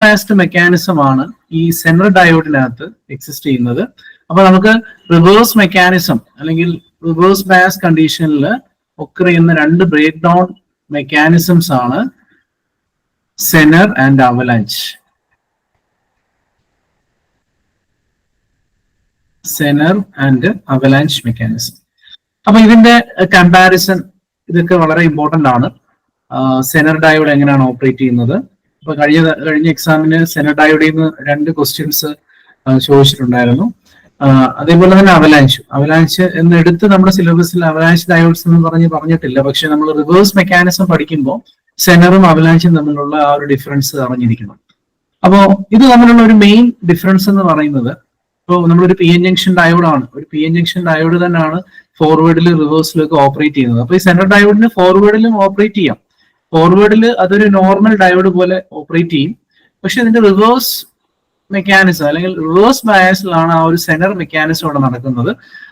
Biased mechanism ആണ് ഈ Zener ഡയോഡിനകത്ത് exist ചെയ്യുന്നത്. അപ്പൊ നമുക്ക് റിവേഴ്സ് മെക്കാനിസം അല്ലെങ്കിൽ റിവേഴ്സ് ബയാസ് കണ്ടീഷനിൽ ഒക്കെ ചെയ്യുന്ന രണ്ട് ബ്രേക്ക് ഡൗൺ മെക്കാനിസംസ് ആണ് Zener and avalanche. Zener and avalanche mechanism. അപ്പൊ ഇതിന്റെ കമ്പാരിസൺ ഇതൊക്കെ വളരെ ഇമ്പോർട്ടന്റ് ആണ്. സെനർ ഡയോഡ് എങ്ങനെയാണ് ഓപ്പറേറ്റ് ചെയ്യുന്നത്? അപ്പൊ കഴിഞ്ഞ എക്സാമിന് സെനർ ഡയോഡിൽ നിന്ന് 2 ക്വസ്റ്റ്യൻസ് ചോദിച്ചിട്ടുണ്ടായിരുന്നു. അതേപോലെ തന്നെ അവലാഞ്ച് എന്ന് എടുത്ത് നമ്മുടെ സിലബസിൽ അവലാഞ്ച് ഡയോഡ്സ് എന്ന് പറഞ്ഞിട്ടില്ല. പക്ഷെ നമ്മൾ റിവേഴ്സ് മെക്കാനിസം പഠിക്കുമ്പോൾ സെനറും അവലാഞ്ചും തമ്മിലുള്ള ആ ഒരു ഡിഫറൻസ് അറിഞ്ഞിരിക്കണം. അപ്പോ ഇത് തമ്മിലുള്ള ഒരു മെയിൻ ഡിഫറൻസ് എന്ന് പറയുന്നത്, ഇപ്പോൾ നമ്മളൊരു പി എൻ ജംഗ്ഷൻ ഡയോഡാണ്, ഒരു പി എൻ ജംഗ്ഷൻ ഡയോഡ് തന്നെയാണ് ഫോർവേഡിലും റിവേഴ്സിലും ഒക്കെ ഓപ്പറേറ്റ് ചെയ്യുന്നത്. അപ്പൊ ഈ സെനർ ഡയോഡിന് ഫോർവേഡിലും ഓപ്പറേറ്റ് ചെയ്യാം. ഫോർവേഡിൽ അതൊരു നോർമൽ ഡയോഡ് പോലെ ഓപ്പറേറ്റ് ചെയ്യും. പക്ഷെ ഇതിന്റെ റിവേഴ്സ് മെക്കാനിസം അല്ലെങ്കിൽ റിവേഴ്സ് ബയാസിലാണ് ആ ഒരു സെനർ മെക്കാനിസം ഇവിടെ നടക്കുന്നത്.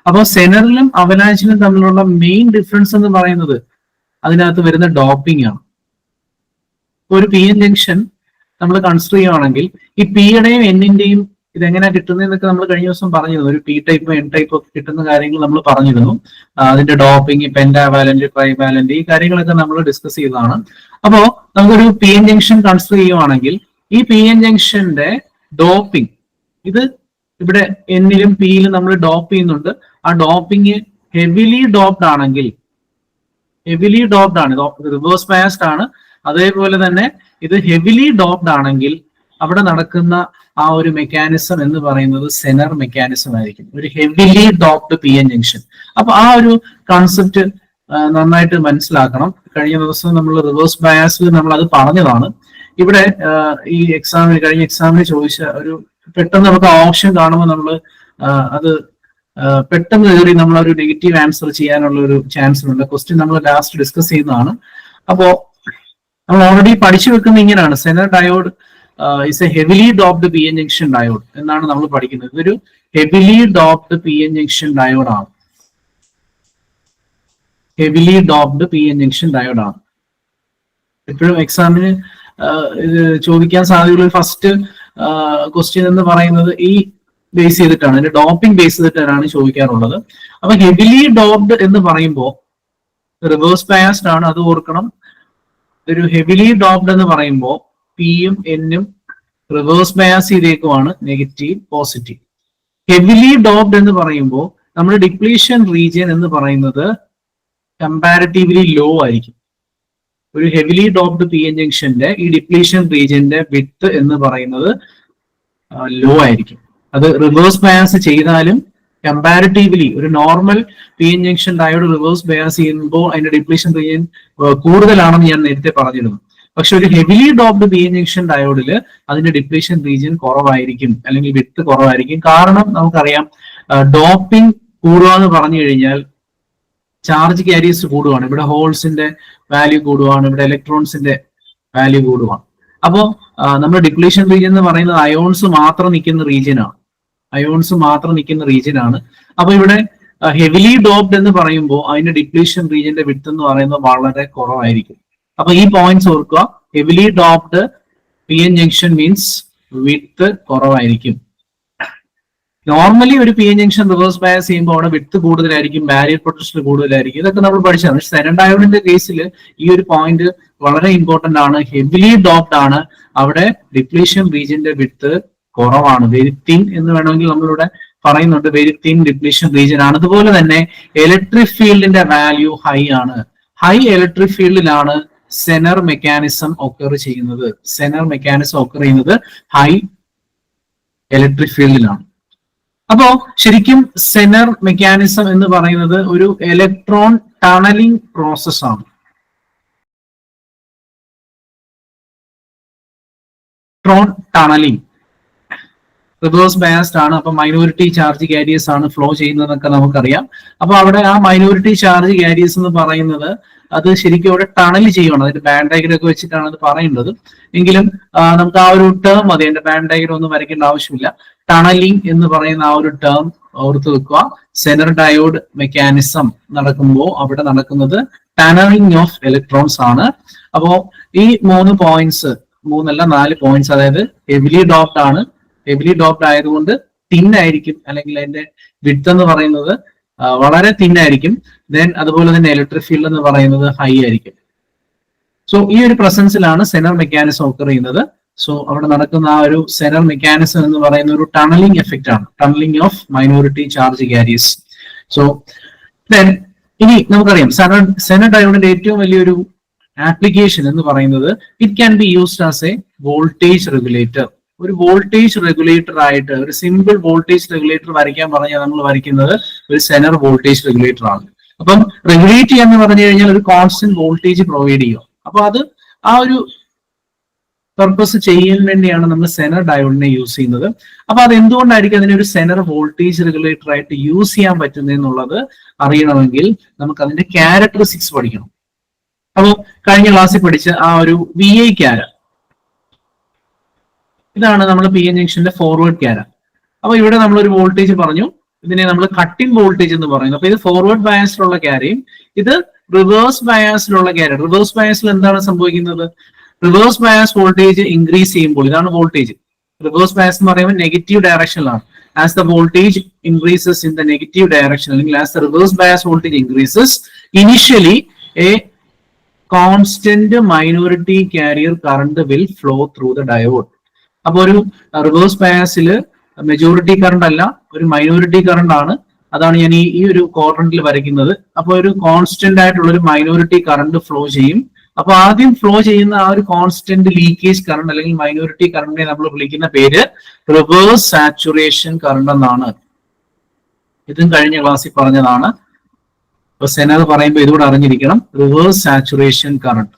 അപ്പോൾ സെനറിലും അവലാഞ്ചിലും തമ്മിലുള്ള മെയിൻ ഡിഫറൻസ് എന്ന് പറയുന്നത് അതിനകത്ത് വരുന്ന ഡോപ്പിംഗ് ആണ്. ഒരു പി എൻ ജംഗ്ഷൻ നമ്മൾ കൺസിഡർ ചെയ്യുകയാണെങ്കിൽ ഈ പിയുടെയും എന്നിന്റെയും ഇതെങ്ങനെയാ കിട്ടുന്നതെന്നൊക്കെ നമ്മൾ കഴിഞ്ഞ ദിവസം പറഞ്ഞിരുന്നു. ഒരു പി ടൈപ്പ് എൻ ടൈപ്പ് ഒക്കെ കിട്ടുന്ന കാര്യങ്ങൾ നമ്മൾ പറഞ്ഞിരുന്നു. അതിന്റെ ഡോപ്പിംഗ്, പെന്റാവാലന്റ്, ട്രൈവാലന്റ്, ഈ കാര്യങ്ങളൊക്കെ നമ്മൾ ഡിസ്കസ് ചെയ്തതാണ്. അപ്പോ നമുക്കൊരു പി എൻ ജംഗ്ഷൻ കൺസിഡർ ചെയ്യുവാണെങ്കിൽ ഈ പി എൻ ജംഗ്ഷന്റെ ഡോപ്പിംഗ്, ഇത് ഇവിടെ എന്നിലും പിയിലും നമ്മൾ ഡോപ്പ് ചെയ്യുന്നുണ്ട്. ആ ഡോപ്പിംഗ് ഹെവിലി ഡോപ്ഡ് ആണെങ്കിൽ, ഹെവിലി ഡോപ്ഡ് ആണ്, റിവേഴ്സ് ബയാസ്ഡ് ആണ്. അതേപോലെ തന്നെ ഇത് ഹെവിലി ഡോപ്ഡ് ആണെങ്കിൽ അവിടെ നടക്കുന്ന ആ ഒരു മെക്കാനിസം എന്ന് പറയുന്നത് സെനർ മെക്കാനിസം ആയിരിക്കും, ഒരു heavily doped P N junction. അപ്പൊ ആ ഒരു കോൺസെപ്റ്റ് നന്നായിട്ട് മനസ്സിലാക്കണം. കഴിഞ്ഞ ദിവസം നമ്മൾ റിവേഴ്സ് ബയാസിൽ നമ്മൾ അത് പറഞ്ഞതാണ്. ഇവിടെ ഈ കഴിഞ്ഞ എക്സാമിന് ചോദിച്ച ഒരു പെട്ടെന്ന് നമുക്ക് ഓപ്ഷൻ കാണുമ്പോൾ നമ്മൾ അത് പെട്ടെന്ന് കയറി നമ്മൾ ഒരു നെഗറ്റീവ് ആൻസർ ചെയ്യാനുള്ള ഒരു ചാൻസ് ഉണ്ട്. ക്വസ്റ്റ്യൻ നമ്മൾ ലാസ്റ്റ് ഡിസ്കസ് ചെയ്യുന്നതാണ്. അപ്പോ നമ്മൾ ഓൾറെഡി പഠിച്ചു വെക്കുന്ന ഇങ്ങനെയാണ്, Zener diode is a heavily doped P N junction diode എന്നാണ് നമ്മൾ പഠിക്കുന്നത്. ഇതൊരു heavily doped P N junction diode ആണ്. Heavily doped P N junction diode ആണ്. എപ്പോഴും എക്സാമിന് ഇത് ചോദിക്കാൻ സാധ്യതയുള്ള ഫസ്റ്റ് ക്വസ്റ്റ്യൻ എന്ന് പറയുന്നത് ഈ ബേസ് ചെയ്തിട്ടാണ്, അതിന്റെ ഡോപ്പിംഗ് ബേസ് ചെയ്തിട്ടാണ് ചോദിക്കാറുള്ളത്. അപ്പൊ ഹെവിലി ഡോപ്ഡ് എന്ന് പറയുമ്പോൾ റിവേഴ്സ് ബയാസ്ഡ് ആണ്, അത് ഓർക്കണം. ഒരു ഹെവിലി ഡോപ്ഡ് എന്ന് പറയുമ്പോൾ പിയും എന്നും റിവേഴ്സ് ബയാസ് ചെയ്തേക്കുവാണ്, നെഗറ്റീവ് പോസിറ്റീവ്. ഹെവിലി ഡോപ്ഡ് എന്ന് പറയുമ്പോൾ നമ്മുടെ ഡിപ്ലീഷൻ റീജിയൻ എന്ന് പറയുന്നത് കമ്പാരിറ്റീവ്ലി ലോ ആയിരിക്കും. ഒരു ഹെവിലി ഡോപ്ഡ് പി എൻ ജംഗ്ഷന്റെ ഈ ഡിപ്ലീഷൻ റീജിയന്റെ വിഡ്ത്ത് എന്ന് പറയുന്നത് ലോ ആയിരിക്കും. അത് റിവേഴ്സ് ബയാസ് ചെയ്താലും കമ്പാരിറ്റീവ്ലി ഒരു normal P N junction diode reverse bias ചെയ്യുമ്പോൾ അതിന്റെ ഡിപ്ലീഷൻ റീജിയൻ കൂടുതലാണെന്ന് ഞാൻ നേരത്തെ പറഞ്ഞിരുന്നു. പക്ഷെ ഒരു heavily doped P N junction ഡയോഡിൽ അതിന്റെ ഡിപ്ലീഷൻ റീജിയൻ കുറവായിരിക്കും, അല്ലെങ്കിൽ വിഡ്ത്ത് കുറവായിരിക്കും. കാരണം നമുക്കറിയാം, ഡോപ്പിംഗ് കൂടുക എന്ന് പറഞ്ഞു കഴിഞ്ഞാൽ ചാർജ് ക്യാരിയേഴ്സ് കൂടുകയാണ്. ഇവിടെ ഹോൾസിന്റെ വാല്യൂ കൂടുകയാണ്, ഇവിടെ ഇലക്ട്രോൺസിന്റെ വാല്യൂ കൂടുകയാണ്. അപ്പോൾ നമ്മുടെ ഡിപ്ലീഷൻ റീജിയൻ എന്ന് പറയുന്നത് അയോൺസ് മാത്രം നിൽക്കുന്ന റീജിയനാണ്, അയോൺസ് മാത്രം നിൽക്കുന്ന റീജിയനാണ്. അപ്പൊ ഇവിടെ ഹെവിലി ഡോപ്ഡ് എന്ന് പറയുമ്പോൾ അതിന്റെ ഡിപ്ലീഷൻ റീജിയന്റെ വിഡ്ത്ത് എന്ന് പറയുന്നത് വളരെ കുറവായിരിക്കും. അപ്പൊ ഈ പോയിന്റ്സ് ഓർക്കുക. Heavily doped P N junction means width കുറവായിരിക്കും. നോർമലി ഒരു P N junction reverse bias ചെയ്യുമ്പോൾ അവിടെ വിഡ്ത്ത് കൂടുതലായിരിക്കും, ബാരിയർ പൊട്ടൻഷ്യൽ കൂടുതലായിരിക്കും. ഇതൊക്കെ നമ്മൾ പഠിച്ചതാണ്. പക്ഷെ സെനർ ഡയോഡിന്റെ കേസിൽ ഈ ഒരു പോയിന്റ് വളരെ ഇമ്പോർട്ടന്റ് ആണ്. ഹെവിലി ഡോപ്ഡ് ആണ്, അവിടെ ഡിപ്ലീഷൻ റീജിയന്റെ വിഡ്ത്ത് കുറവാണ്, വെരി തിൻ എന്ന് വേണമെങ്കിൽ നമ്മളിവിടെ പറയുന്നുണ്ട്. വെരി തിൻ ഡിപ്ലീഷൻ റീജിയൻ ആണ്. അതുപോലെ തന്നെ ഇലക്ട്രിക് ഫീൽഡിന്റെ വാല്യൂ ഹൈ ആണ്. ഹൈ ഇലക്ട്രിക് ഫീൽഡിലാണ് സെനർ മെക്കാനിസം ഒക്കർ ചെയ്യുന്നത്. സെനർ മെക്കാനിസം ഒക്കർ ചെയ്യുന്നത് ഹൈ ഇലക്ട്രിക് ഫീൽഡിലാണ്. അപ്പോ ശരിക്കും സെനർ മെക്കാനിസം എന്ന് പറയുന്നത് ഒരു ഇലക്ട്രോൺ ടണലിംഗ് പ്രോസസ് ആണ്. ഇലക്ട്രോൺ ടണലിംഗ് റിവേഴ്സ് ബയാസ്ഡ് ആണ്. അപ്പൊ മൈനോറിറ്റി ചാർജ് കാരിയേഴ്സ് ആണ് ഫ്ലോ ചെയ്യുന്നതെന്നൊക്കെ നമുക്കറിയാം. അപ്പൊ അവിടെ ആ മൈനോറിറ്റി ചാർജ് കാരിയേഴ്സ് എന്ന് പറയുന്നത് അത് ശരിക്കും അവിടെ ടണൽ ചെയ്യുവാണ്. അതിന്റെ ബാൻഡ് ഡയഗ്രം ഒക്കെ വെച്ചിട്ടാണ് അത് പറയുന്നത്. എങ്കിലും നമുക്ക് ആ ഒരു ടേം മതി, അതിന്റെ ബാൻഡ് ഡയഗ്രം ഒന്നും വരയ്ക്കേണ്ട ആവശ്യമില്ല. ടണലിംഗ് എന്ന് പറയുന്ന ആ ഒരു ടേം ഓർത്ത് വെക്കുക. സെനർ ഡയോഡ് മെക്കാനിസം നടക്കുമ്പോൾ അവിടെ നടക്കുന്നത് ടണലിംഗ് ഓഫ് ഇലക്ട്രോൺസ് ആണ്. അപ്പോ ഈ 3 പോയിന്റ്സ് മൂന്നല്ല 4 പോയിന്റ്സ്. അതായത് ഹെവിലി ഡോപ്ഡ് ആണ്, ഹെവിലി ഡോപ്ഡ് ആയതുകൊണ്ട് തിൻ ആയിരിക്കും, അല്ലെങ്കിൽ അതിന്റെ വിഡ്ത്ത് എന്ന് പറയുന്നത് വളരെ തിൻ ആയിരിക്കും. ദെൻ അതുപോലെ തന്നെ ഇലക്ട്രിക് ഫീൽഡ് എന്ന് പറയുന്നത് ഹൈ ആയിരിക്കും. സോ ഈ ഒരു പ്രസൻസിലാണ് സെനർ മെക്കാനിസം ഓക്കർ ചെയ്യുന്നത്. സോ അവിടെ നടക്കുന്ന ആ ഒരു സെനർ മെക്കാനിസം എന്ന് പറയുന്ന ഒരു ടണലിംഗ് എഫക്റ്റ് ആണ്, tunnelling of minority charge careers. So then ഇനി നമുക്കറിയാം സെനർ ഡയോഡിന്റെ ഏറ്റവും വലിയൊരു ആപ്ലിക്കേഷൻ എന്ന് പറയുന്നത് it can be used as A voltage regulator. ഒരു വോൾട്ടേജ് റെഗുലേറ്റർ ആയിട്ട് ഒരു സിമ്പിൾ വോൾട്ടേജ് റെഗുലേറ്റർ വരയ്ക്കാൻ പറഞ്ഞാൽ നമ്മൾ വരയ്ക്കുന്നത് ഒരു സെനർ വോൾട്ടേജ് റെഗുലേറ്റർ ആണ്. അപ്പം റെഗുലേറ്റ് ചെയ്യാന്ന് പറഞ്ഞു കഴിഞ്ഞാൽ ഒരു കോൺസ്റ്റന്റ് വോൾട്ടേജ് പ്രൊവൈഡ് ചെയ്യും. അപ്പൊ അത് ആ ഒരു പർപ്പസ് ചെയ്യാൻ വേണ്ടിയാണ് നമ്മൾ സെനർ ഡയോഡിനെ യൂസ് ചെയ്യുന്നത്. അപ്പൊ അത് എന്തുകൊണ്ടായിരിക്കും അതിനെ ഒരു സെനർ വോൾട്ടേജ് റെഗുലേറ്റർ ആയിട്ട് യൂസ് ചെയ്യാൻ പറ്റുന്നത് എന്നുള്ളത് അറിയണമെങ്കിൽ നമുക്ക് അതിന്റെ ക്യാരക്ടറിസ്റ്റിക്സ് പഠിക്കണം. അപ്പോൾ കഴിഞ്ഞ ക്ലാസ്സിൽ പഠിച്ച ആ ഒരു വി ഐ ക്യാര, ഇതാണ് നമ്മൾ പി എൻ ജംഗ്ഷന്റെ ഫോർവേഡ് ക്യാര. അപ്പൊ ഇവിടെ നമ്മൾ ഒരു വോൾട്ടേജ് പറഞ്ഞു, ഇതിനെ നമ്മൾ കട്ടിംഗ് വോൾട്ടേജ് എന്ന് പറയുന്നു. അപ്പൊ ഇത് ഫോർവേഡ് ബയാസിലുള്ള ക്യാരയും ഇത് റിവേഴ്സ് ബയാസിലുള്ള ക്യാര. റിവേഴ്സ് ബയാസിൽ എന്താണ് സംഭവിക്കുന്നത്? റിവേഴ്സ് ബയാസ് വോൾട്ടേജ് ഇൻക്രീസ് ചെയ്യുമ്പോൾ, ഇതാണ് വോൾട്ടേജ്. റിവേഴ്സ് ബയാസ് എന്ന് പറയുമ്പോൾ നെഗറ്റീവ് ഡയറക്ഷനിലാണ്. As the voltage increases in the negative direction, അല്ലെങ്കിൽ as the reverse bias voltage increases, initially a constant minority carrier current will flow through the diode. അപ്പൊ ഒരു reverse ബയാസിൽ majority current അല്ല, ഒരു minority current ആണ്. അതാണ് ഞാൻ ഈ ഒരു ക്വാഡ്രന്റിൽ വരയ്ക്കുന്നത്. അപ്പൊ ഒരു കോൺസ്റ്റന്റ് ആയിട്ടുള്ള ഒരു മൈനോറിറ്റി കറണ്ട് ഫ്ലോ ചെയ്യും. അപ്പൊ ആദ്യം ഫ്ലോ ചെയ്യുന്ന ആ ഒരു കോൺസ്റ്റന്റ് ലീക്കേജ് കറണ്ട് അല്ലെങ്കിൽ മൈനോറിറ്റി കറണ്ടിനെ നമ്മൾ വിളിക്കുന്ന പേര് റിവേഴ്സ് സാച്ചുറേഷൻ കറണ്ട് എന്നാണ്. ഇതും കഴിഞ്ഞ ക്ലാസ്സിൽ പറഞ്ഞതാണ്. അപ്പൊ സെനർ പറയുമ്പോൾ ഇതുകൂടെ അറിഞ്ഞിരിക്കണം, റിവേഴ്സ് സാച്ചുറേഷൻ കറണ്ട്.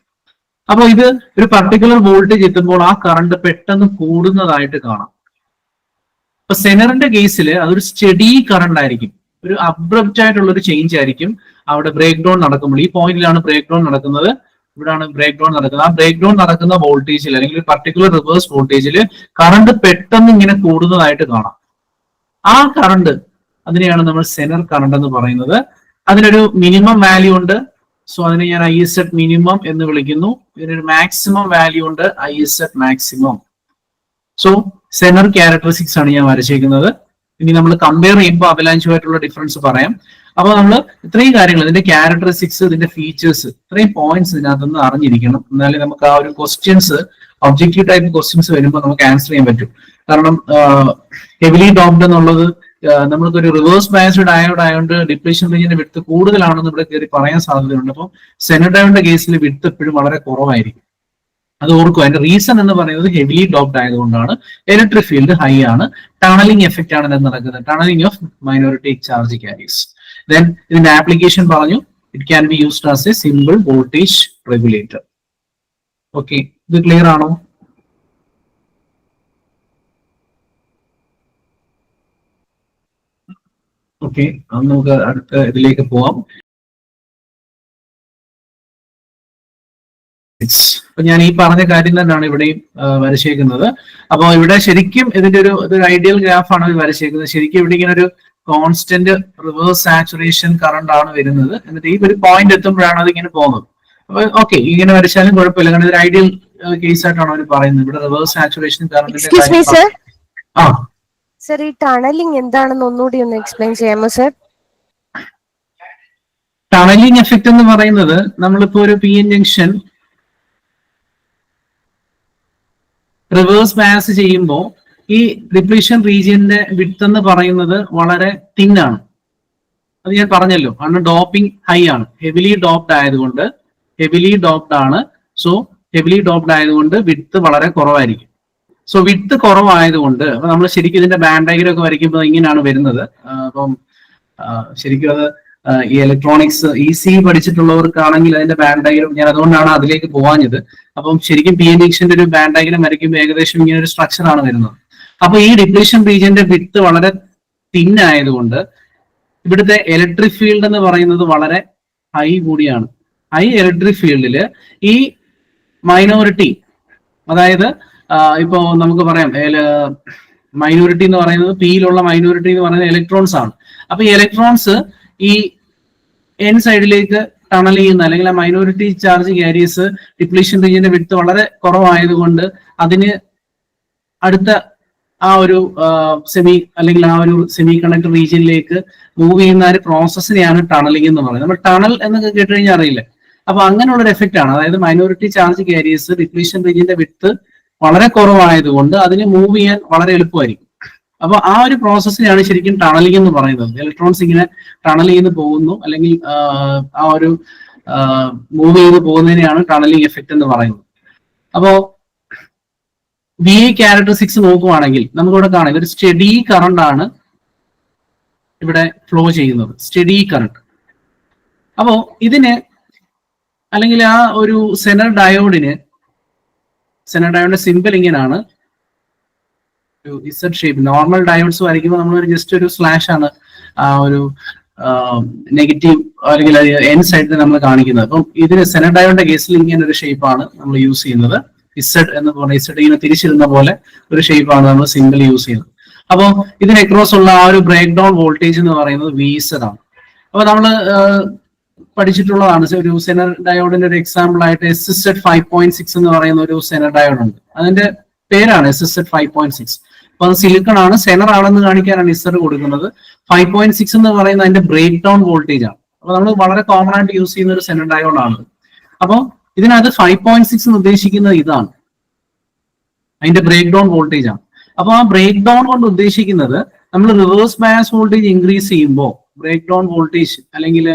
അപ്പൊ ഇത് ഒരു പർട്ടിക്കുലർ വോൾട്ടേജ് എത്തുമ്പോൾ ആ കറണ്ട് പെട്ടെന്ന് കൂടുന്നതായിട്ട് കാണാം. ഇപ്പൊ സെനറിന്റെ കേസിൽ അതൊരു സ്റ്റഡി കറണ്ട് ആയിരിക്കും, ഒരു അബ്രപ്റ്റ് ആയിട്ടുള്ള ഒരു ചേഞ്ച് ആയിരിക്കും. അവിടെ ബ്രേക്ക് ഡൗൺ നടക്കുമ്പോൾ, ഈ പോയിന്റിലാണ് ബ്രേക്ക് ഡൗൺ നടക്കുന്നത്, ഇവിടാണ് ബ്രേക്ക് ഡൗൺ നടക്കുന്നത്. ആ ബ്രേക്ക് ഡൗൺ നടക്കുന്ന വോൾട്ടേജിൽ അല്ലെങ്കിൽ ഒരു പർട്ടിക്കുലർ റിവേഴ്സ് വോൾട്ടേജിൽ കറണ്ട് പെട്ടെന്ന് ഇങ്ങനെ കൂടുന്നതായിട്ട് കാണാം. ആ കറണ്ട്, അതിനെയാണ് നമ്മൾ സെനർ കറണ്ട് എന്ന് പറയുന്നത്. അതിനൊരു മിനിമം വാല്യൂ ഉണ്ട്. സോ അതിനെ ഞാൻ IZ മിനിമം എന്ന് വിളിക്കുന്നു. ഇതിനൊരു മാക്സിമം വാല്യൂ ഉണ്ട്, IZ maximum. So Zener characteristics ആണ് ഞാൻ വരച്ചേക്കുന്നത്. ഇനി നമ്മൾ കമ്പയർ ചെയ്യുമ്പോൾ അവലാഞ്ചുമായിട്ടുള്ള ഡിഫറൻസ് പറയാം. അപ്പൊ നമ്മൾ ഇത്രയും കാര്യങ്ങൾ, ഇതിന്റെ ക്യാരക്ടറിസ്റ്റിക്സ്, ഇതിന്റെ ഫീച്ചേഴ്സ്, ഇത്രയും പോയിന്റ്സ് ഇതിനകത്തുനിന്ന് അറിഞ്ഞിരിക്കണം. എന്നാലേ നമുക്ക് ആ ഒരു ക്വസ്റ്റ്യൻസ്, ഒബ്ജക്റ്റീവ് ടൈപ്പ് ക്വസ്റ്റ്യൻസ് വരുമ്പോൾ നമുക്ക് ആൻസർ ചെയ്യാൻ പറ്റും. കാരണം ഹെവിലി ഡോപ്ഡ് എന്നുള്ളത് നമ്മൾക്കൊരു റിവേഴ്സ് ബയാസ്ഡ് ഡയോഡ് ആയതുകൊണ്ട് ഡിപ്ലീഷൻ റീജിയന്റെ വിഡ്ത്ത് കൂടുതലാണെന്ന് ഇവിടെ കയറി പറയാൻ സാധ്യതയുണ്ട്. അപ്പം സെനർ ഡയോഡിന്റെ കേസിൽ വിഡ്ത്ത് എപ്പോഴും വളരെ കുറവായിരിക്കും. അത് ഓർക്കുക. അതിന്റെ റീസൺ എന്ന് പറയുന്നത് ഹെവിലി ഡോപ്ഡ് ആയതുകൊണ്ടാണ്. ഇലക്ട്രിക് ഫീൽഡ് ഹൈ ആണ്. ടണലിംഗ് എഫക്റ്റ് ആണ് ഇതിന് നടക്കുന്നത്, tunnelling of minority charge careers. Then ഇതിന്റെ ആപ്ലിക്കേഷൻ പറഞ്ഞു, it can be used as A simple voltage regulator. Okay, ഇത് ക്ലിയർ ആണോ? ഓക്കെ, നമുക്ക് അടുത്ത ഇതിലേക്ക് പോവാം. അപ്പൊ ഞാൻ ഈ പറഞ്ഞ കാര്യം തന്നെയാണ് ഇവിടെയും വരച്ചേക്കുന്നത്. അപ്പൊ ഇവിടെ ശരിക്കും ഇതിന്റെ ഒരു ഐഡിയൽ ഗ്രാഫാണ് വരച്ചേക്കുന്നത്. ശരിക്കും ഇവിടെ ഇങ്ങനെ ഒരു കോൺസ്റ്റന്റ് റിവേഴ്സ് സാച്ചുറേഷൻ കറണ്ട് ആണ് വരുന്നത്. എന്നിട്ട് ഈ ഒരു പോയിന്റ് എത്തുമ്പോഴാണ് അത് ഇങ്ങനെ പോകുന്നത്. അപ്പൊ ഓക്കെ, ഇങ്ങനെ വരച്ചാലും കുഴപ്പമില്ല, കാരണം ഇതൊരു ഐഡിയൽ കേസ് ആയിട്ടാണ് അവർ പറയുന്നത്. ഇവിടെ റിവേഴ്സ് സാച്ചുറേഷൻ കറണ്ടിന്റെ ആ സർ, ഈ ടണലിംഗ് എന്താണെന്ന് ഒന്നുകൂടി ഒന്ന് എക്സ്പ്ലെയിൻ ചെയ്യാമോ സർ? ടണലിംഗ് എഫക്റ്റ് എന്ന് പറയുന്നത്, നമ്മളിപ്പോ ഒരു P N junction reverse bias ചെയ്യുമ്പോൾ ഈ ഡിപ്ലീഷൻ റീജിയന്റെ വിഡ്ത്ത് എന്ന് പറയുന്നത് വളരെ തിൻ ആണ്. അത് ഞാൻ പറഞ്ഞല്ലോ, കാരണം ഡോപ്പിംഗ് ഹൈ ആണ്, ഹെവിലി ഡോപ്ഡ് ആയതുകൊണ്ട്. ഹെവിലി ഡോപ്ഡ് ആണ്. സോ ഹെവിലി ഡോപ്ഡ് ആയതുകൊണ്ട് വിഡ്ത്ത് വളരെ കുറവായിരിക്കും. സോ വിഡ്ത്ത് കുറവായതുകൊണ്ട് നമ്മൾ ശരിക്കും ഇതിന്റെ ബാൻഡ് ഡയഗ്രം ഒക്കെ വരയ്ക്കുമ്പോൾ ഇങ്ങനെയാണ് വരുന്നത്. അപ്പം ശരിക്കും അത് ഈ ഇലക്ട്രോണിക്സ് EC പഠിച്ചിട്ടുള്ളവർക്കാണെങ്കിൽ അതിന്റെ ബാൻഡ് ഡയഗ്രം, ഞാൻ അതുകൊണ്ടാണ് അതിലേക്ക് പോകാഞ്ഞത്. അപ്പം ശരിക്കും പി എൻ ജംഗ്ഷന്റെ ഒരു ബാൻഡ് ഡയഗ്രം വരയ്ക്കുമ്പോൾ ഏകദേശം ഇങ്ങനെ ഒരു സ്ട്രക്ചർ ആണ് വരുന്നത്. അപ്പൊ ഈ ഡിപ്ലീഷൻ റീജിയന്റെ വിഡ്ത്ത് വളരെ തിൻ ആയതുകൊണ്ട് ഇവിടുത്തെ ഇലക്ട്രിക് ഫീൽഡ് എന്ന് പറയുന്നത് വളരെ ഹൈ കൂടിയാണ്. ഹൈ ഇലക്ട്രിക് ഫീൽഡില് ഈ മൈനോറിറ്റി, അതായത് ഇപ്പോ നമുക്ക് പറയാം മൈനോറിറ്റി എന്ന് പറയുന്നത്, പിയിലുള്ള മൈനോറിറ്റി എന്ന് പറയുന്നത് ഇലക്ട്രോൺസ് ആണ്. അപ്പൊ ഈ ഇലക്ട്രോൺസ് ഈ എൻ സൈഡിലേക്ക് ടണൽ ചെയ്യുന്ന അല്ലെങ്കിൽ ആ മൈനോറിറ്റി ചാർജ് ക്യാരിയേഴ്സ് ഡിപ്ലീഷൻ റീജിയന്റെ വിഡ്ത്ത് വളരെ കുറവായതുകൊണ്ട് അതിന് അടുത്ത ആ ഒരു സെമി അല്ലെങ്കിൽ ആ ഒരു സെമി കണ്ടക്ടർ റീജിയനിലേക്ക് മൂവ് ചെയ്യുന്ന ഒരു പ്രോസസ്സിനെയാണ് ടണലിംഗ് എന്ന് പറയുന്നത്. നമ്മൾ ടണൽ എന്നൊക്കെ കേട്ട് കഴിഞ്ഞാൽ അറിയില്ല. അപ്പൊ അങ്ങനെയുള്ള ഒരു എഫക്റ്റ് ആണ്. അതായത് മൈനോറിറ്റി ചാർജ് ക്യാരിയേഴ്സ് ഡിപ്ലീഷൻ റീജിയന്റെ വിഡ്ത്ത് വളരെ കുറവായതുകൊണ്ട് അതിന് മൂവ് ചെയ്യാൻ വളരെ എളുപ്പമായിരിക്കും. അപ്പൊ ആ ഒരു പ്രോസസ്സിനെയാണ് ശരിക്കും ടണലിംഗ് എന്ന് പറയുന്നത്. ഇലക്ട്രോൺസ് ഇങ്ങനെ ടണൽ ചെയ്ത് പോകുന്നു അല്ലെങ്കിൽ ആ ഒരു മൂവ് ചെയ്ത് പോകുന്നതിനെയാണ് ടണലിംഗ് എഫക്റ്റ് എന്ന് പറയുന്നത്. അപ്പോ വി ക്യാരക്ടറിസ്റ്റിക്സ് നോക്കുവാണെങ്കിൽ നമുക്കിവിടെ കാണാം ഇതൊരു സ്റ്റഡി കറണ്ട് ആണ് ഇവിടെ ഫ്ലോ ചെയ്യുന്നത്, സ്റ്റഡി കറണ്ട്. അപ്പോ ഇതിന് അല്ലെങ്കിൽ ആ ഒരു സെനർ ഡയോഡിന്റെ സിമ്പിൾ ഇങ്ങനെയാണ്, ഒരു ഇസഡ് ഷേപ്പ്. നോർമൽ ഡയോഡ്സ് വരയ്ക്കുമ്പോൾ നമ്മൾ ജസ്റ്റ് ഒരു സ്ലാഷ് ആണ് ആ ഒരു നെഗറ്റീവ് അല്ലെങ്കിൽ എൻ സൈഡിൽ നമ്മൾ കാണിക്കുന്നത്. അപ്പം ഇതിന് സെനർ ഡയോഡിന്റെ കേസിൽ ഇങ്ങനെ ഒരു ഷേപ്പാണ് നമ്മൾ യൂസ് ചെയ്യുന്നത്. ഇസഡ് എന്ന് പറഞ്ഞ ഇസഡ് ഇങ്ങനെ തിരിച്ചിരുന്ന പോലെ ഒരു ഷേപ്പാണ് നമ്മൾ സിമ്പിൾ യൂസ് ചെയ്യുന്നത്. അപ്പോൾ ഇതിന് അക്രോസ് ഉള്ള ആ ഒരു ബ്രേക്ക് ഡൗൺ വോൾട്ടേജ് എന്ന് പറയുന്നത് വി ഇസഡ് ആണ്. അപ്പൊ നമ്മൾ പഠിച്ചിട്ടുള്ളതാണ് ഒരു സെനർ ഡയോഡിന്റെ ഒരു എക്സാമ്പിൾ ആയിട്ട് എസ്ഇസഡ് 5.6 എന്ന് പറയുന്ന ഒരു സെനർ ഡയോഡ് ഉണ്ട്. അതിന്റെ പേരാണ് എസ്ഇസഡ് 5.6. അപ്പൊ അത് സിലിക്കൺ ആണ്, സെനർ ആണെന്ന് കാണിക്കാനാണ് ഇസഡ് കൊടുക്കുന്നത്. 5.6 എന്ന് പറയുന്നത് അതിന്റെ ബ്രേക്ക് ഡൗൺ വോൾട്ടേജ് ആണ്. അപ്പൊ നമ്മൾ വളരെ കോമൺ ആയിട്ട് യൂസ് ചെയ്യുന്ന ഒരു സെനർ ഡയോഡ് ആണ്. അപ്പൊ ഇതിനകത്ത് 5.6 എന്ന് ഉദ്ദേശിക്കുന്നത് ഇതാണ്, അതിന്റെ ബ്രേക്ക് ഡൗൺ വോൾട്ടേജ് ആണ്. അപ്പൊ ആ ബ്രേക്ക് ഡൗൺ കൊണ്ട് ഉദ്ദേശിക്കുന്നത് നമ്മൾ റിവേഴ്സ് ബയാസ് വോൾട്ടേജ് ഇൻക്രീസ് ചെയ്യുമ്പോൾ ബ്രേക്ക് ഡൗൺ വോൾട്ടേജ് അല്ലെങ്കിൽ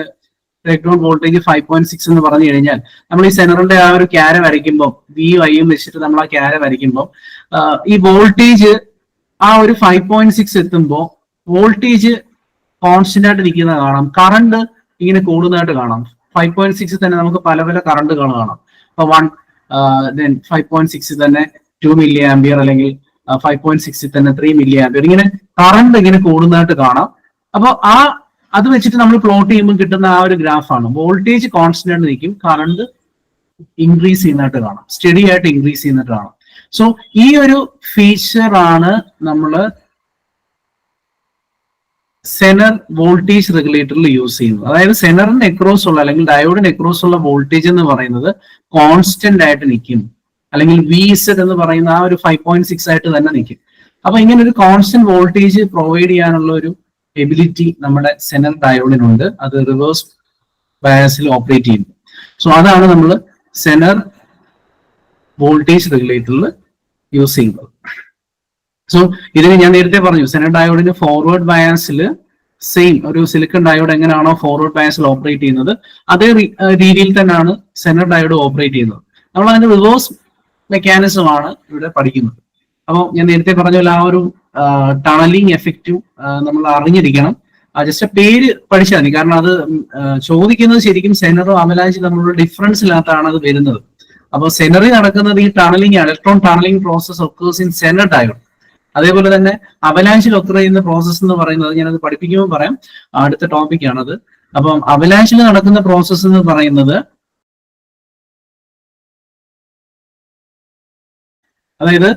ബ്രേക്ക് ഡൗൺ വോൾട്ടേജ് 5.6 എന്ന് പറഞ്ഞു കഴിഞ്ഞാൽ നമ്മൾ ഈ സെനറിന്റെ ആ ഒരു ക്യാര വരയ്ക്കുമ്പോൾ വി ഐയും വെച്ചിട്ട് നമ്മൾ ആ ക്യാര വരയ്ക്കുമ്പോൾ ഈ വോൾട്ടേജ് ആ ഒരു 5.6 എത്തുമ്പോൾ വോൾട്ടേജ് കോൺസ്റ്റന്റ് ആയിട്ട് നിൽക്കുന്നത് കാണാം, കറണ്ട് ഇങ്ങനെ കൂടുന്നതായിട്ട് കാണാം. 5.6 തന്നെ നമുക്ക് പല പല കറണ്ടുകൾ കാണാം. അപ്പൊ 5.6 തന്നെ 2 മില്ലി ആംപിയർ അല്ലെങ്കിൽ 5.6 തന്നെ 3 മില്ലി ആംപിയർ, ഇങ്ങനെ കറണ്ട് ഇങ്ങനെ കൂടുന്നതായിട്ട് കാണാം. അപ്പൊ അത് വെച്ചിട്ട് നമ്മൾ പ്ലോട്ട് ചെയ്യുമ്പോൾ കിട്ടുന്ന ആ ഒരു ഗ്രാഫാണ്. വോൾട്ടേജ് കോൺസ്റ്റന്റ് ആയിട്ട് നിൽക്കും, കറണ്ട് ഇൻക്രീസ് ചെയ്യുന്നതായിട്ട് കാണാം, സ്റ്റഡി ആയിട്ട് ഇൻക്രീസ് ചെയ്യുന്നതായിട്ട് കാണാം. സോ ഈ ഒരു ഫീച്ചർ ആണ് നമ്മൾ സെനർ വോൾട്ടേജ് റെഗുലേറ്ററിൽ യൂസ് ചെയ്യുന്നത്. അതായത് സെനറിന് അക്രോസ് ഉള്ള അല്ലെങ്കിൽ ഡയോഡിന് അക്രോസ് ഉള്ള വോൾട്ടേജ് എന്ന് പറയുന്നത് കോൺസ്റ്റന്റ് ആയിട്ട് നിൽക്കും, അല്ലെങ്കിൽ വി ഇസഡ് എന്ന് പറയുന്ന ആ ഒരു 5.6 ആയിട്ട് തന്നെ നിൽക്കും. അപ്പൊ ഇങ്ങനെ ഒരു കോൺസ്റ്റന്റ് വോൾട്ടേജ് പ്രൊവൈഡ് ചെയ്യാനുള്ള ഒരു എബിലിറ്റി നമ്മുടെ സെനർ ഡയോഡിനുണ്ട്. അത് റിവേഴ്സ് ബയാസിൽ ഓപ്പറേറ്റ് ചെയ്യുന്നു. സോ അതാണ് നമ്മൾ സെനർ വോൾട്ടേജ് റെഗുലേറ്ററിൽ യൂസ് ചെയ്യുന്നത്. സോ ഇതിന് ഞാൻ നേരത്തെ പറഞ്ഞു, സെനർ ഡയോഡിന് ഫോർവേഡ് ബയാസിൽ സെയിം ഒരു സിലിക്കൺ ഡയോഡ് എങ്ങനെയാണോ ഫോർവേഡ് ബയാസിൽ ഓപ്പറേറ്റ് ചെയ്യുന്നത് അതേ രീതിയിൽ തന്നെയാണ് സെനർ ഡയോഡ് ഓപ്പറേറ്റ് ചെയ്യുന്നത്. നമ്മൾ അതിന്റെ റിവേഴ്സ് മെക്കാനിസം ആണ് ഇവിടെ പഠിക്കുന്നത്. അപ്പോൾ ഞാൻ നേരത്തെ പറഞ്ഞ പോലെ ആ ഒരു ടണലിംഗ് എഫക്റ്റും നമ്മൾ അറിഞ്ഞിരിക്കണം. ജസ്റ്റ് പേര് പഠിച്ചാൽ മതി, കാരണം അത് ചോദിക്കുന്നത് ശരിക്കും സെനറും അവലാഞ്ചും തമ്മിലുള്ള ഡിഫറൻസിനകത്താണ് അത് വരുന്നത്. അപ്പോൾ സെനറിൽ നടക്കുന്നത് ഈ tunnelling, electron tunneling process occurs in Zener diode. അതേപോലെ തന്നെ അവലാഞ്ചിൽ ഒക്കർ ചെയ്യുന്ന പ്രോസസ്സ് എന്ന് പറയുന്നത് ഞാനത് പഠിപ്പിക്കുമ്പോൾ പറയാം, അടുത്ത ടോപ്പിക്കാണത്. അപ്പം അവലാഞ്ചിൽ നടക്കുന്ന പ്രോസസ്സ് എന്ന് പറയുന്നത് അതായത്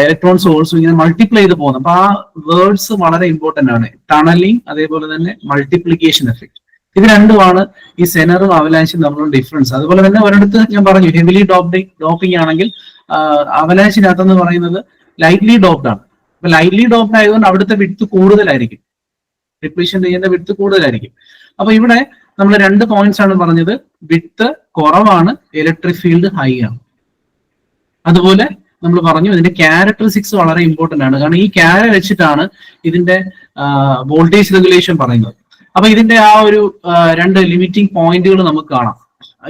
ഇലക്ട്രോൺ സോഴ്സ് ഇങ്ങനെ മൾട്ടിപ്ലൈ ചെയ്ത് പോകുന്നത്. അപ്പൊ ആ വേർഡ്സ് വളരെ ഇമ്പോർട്ടന്റ് ആണ്, ടണലിംഗ് അതേപോലെ തന്നെ മൾട്ടിപ്ലിക്കേഷൻ എഫക്ട്. ഇത് രണ്ടുമാണ് ഈ സെനറും അവലാഞ്ചും തമ്മിലുള്ള ഡിഫറൻസ്. അതുപോലെ തന്നെ ഒരിടത്ത് ഞാൻ പറഞ്ഞു ഹെവിലി ഡോപ്പിംഗ് ആണെങ്കിൽ അവലാഞ്ചിനകത്തെന്ന് പറയുന്നത് ലൈറ്റ്ലി ഡോപ്ഡ് ആണ്. അപ്പൊ ലൈറ്റ്ലി ഡോപ്ഡ് ആയതുകൊണ്ട് അവിടുത്തെ വിഡ്ത്ത് കൂടുതലായിരിക്കും, ഡിപ്ലീഷൻ ചെയ്യുന്ന വിഡ്ത്ത് കൂടുതലായിരിക്കും. അപ്പൊ ഇവിടെ നമ്മൾ 2 പോയിന്റ്സ് ആണ് പറഞ്ഞത്, വിഡ്ത്ത് കുറവാണ്, ഇലക്ട്രിക് ഫീൽഡ് ഹൈ ആണ്. അതുപോലെ നമ്മൾ പറഞ്ഞു ഇതിന്റെ ക്യാരക്ടറിസ്റ്റിക്സ് വളരെ ഇമ്പോർട്ടന്റ് ആണ്, കാരണം ഈ ക്യാര വെച്ചിട്ടാണ് ഇതിന്റെ വോൾട്ടേജ് റെഗുലേഷൻ പറയുന്നത്. അപ്പൊ ഇതിന്റെ ആ ഒരു 2 ലിമിറ്റിംഗ് പോയിന്റുകൾ നമുക്ക് കാണാം.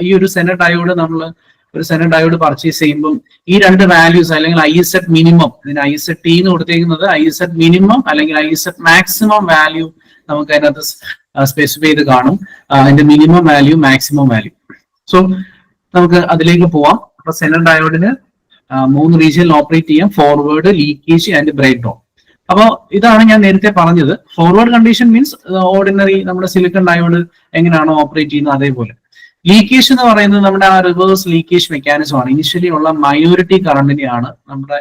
ഈ ഒരു സെനർ ഡയോഡ് നമ്മൾ ഒരു സെനർ ഡയോഡ് പർച്ചേസ് ചെയ്യുമ്പോൾ ഈ 2 വാല്യൂസ് അല്ലെങ്കിൽ ഐഎസ്എറ്റ് മിനിമം, ഇതിന് ഐഎസ്എറ്റ് ടി എന്ന് കൊടുത്തേക്കുന്നത് ഐഎസ്എറ്റ് മിനിമം അല്ലെങ്കിൽ ഐഎസ്എറ്റ് മാക്സിമം വാല്യൂ നമുക്ക് അതിനകത്ത് സ്പെസിഫൈ ചെയ്ത് കാണും, അതിന്റെ minimum value maximum value. So നമുക്ക് അതിലേക്ക് പോവാം. അപ്പൊ സെനർ ഡയോഡിന് 3 റീജിയനിൽ ഓപ്പറേറ്റ് ചെയ്യാം, forward, leakage and break down. അപ്പോൾ ഇതാണ് ഞാൻ നേരത്തെ പറഞ്ഞത്. ഫോർവേഡ് കണ്ടീഷൻ മീൻസ് ഓർഡിനറി നമ്മുടെ സിലിക്കൺ ഡയോഡ് എങ്ങനെയാണോ ഓപ്പറേറ്റ് ചെയ്യുന്നത് അതേപോലെ. ലീക്കേജ് എന്ന് പറയുന്നത് നമ്മുടെ ആ റിവേഴ്സ് ലീക്കേജ് മെക്കാനിസം ആണ്. ഇനിഷ്യലി ഉള്ള മൈനോറിറ്റി കറണ്ടിനെയാണ് നമ്മുടെ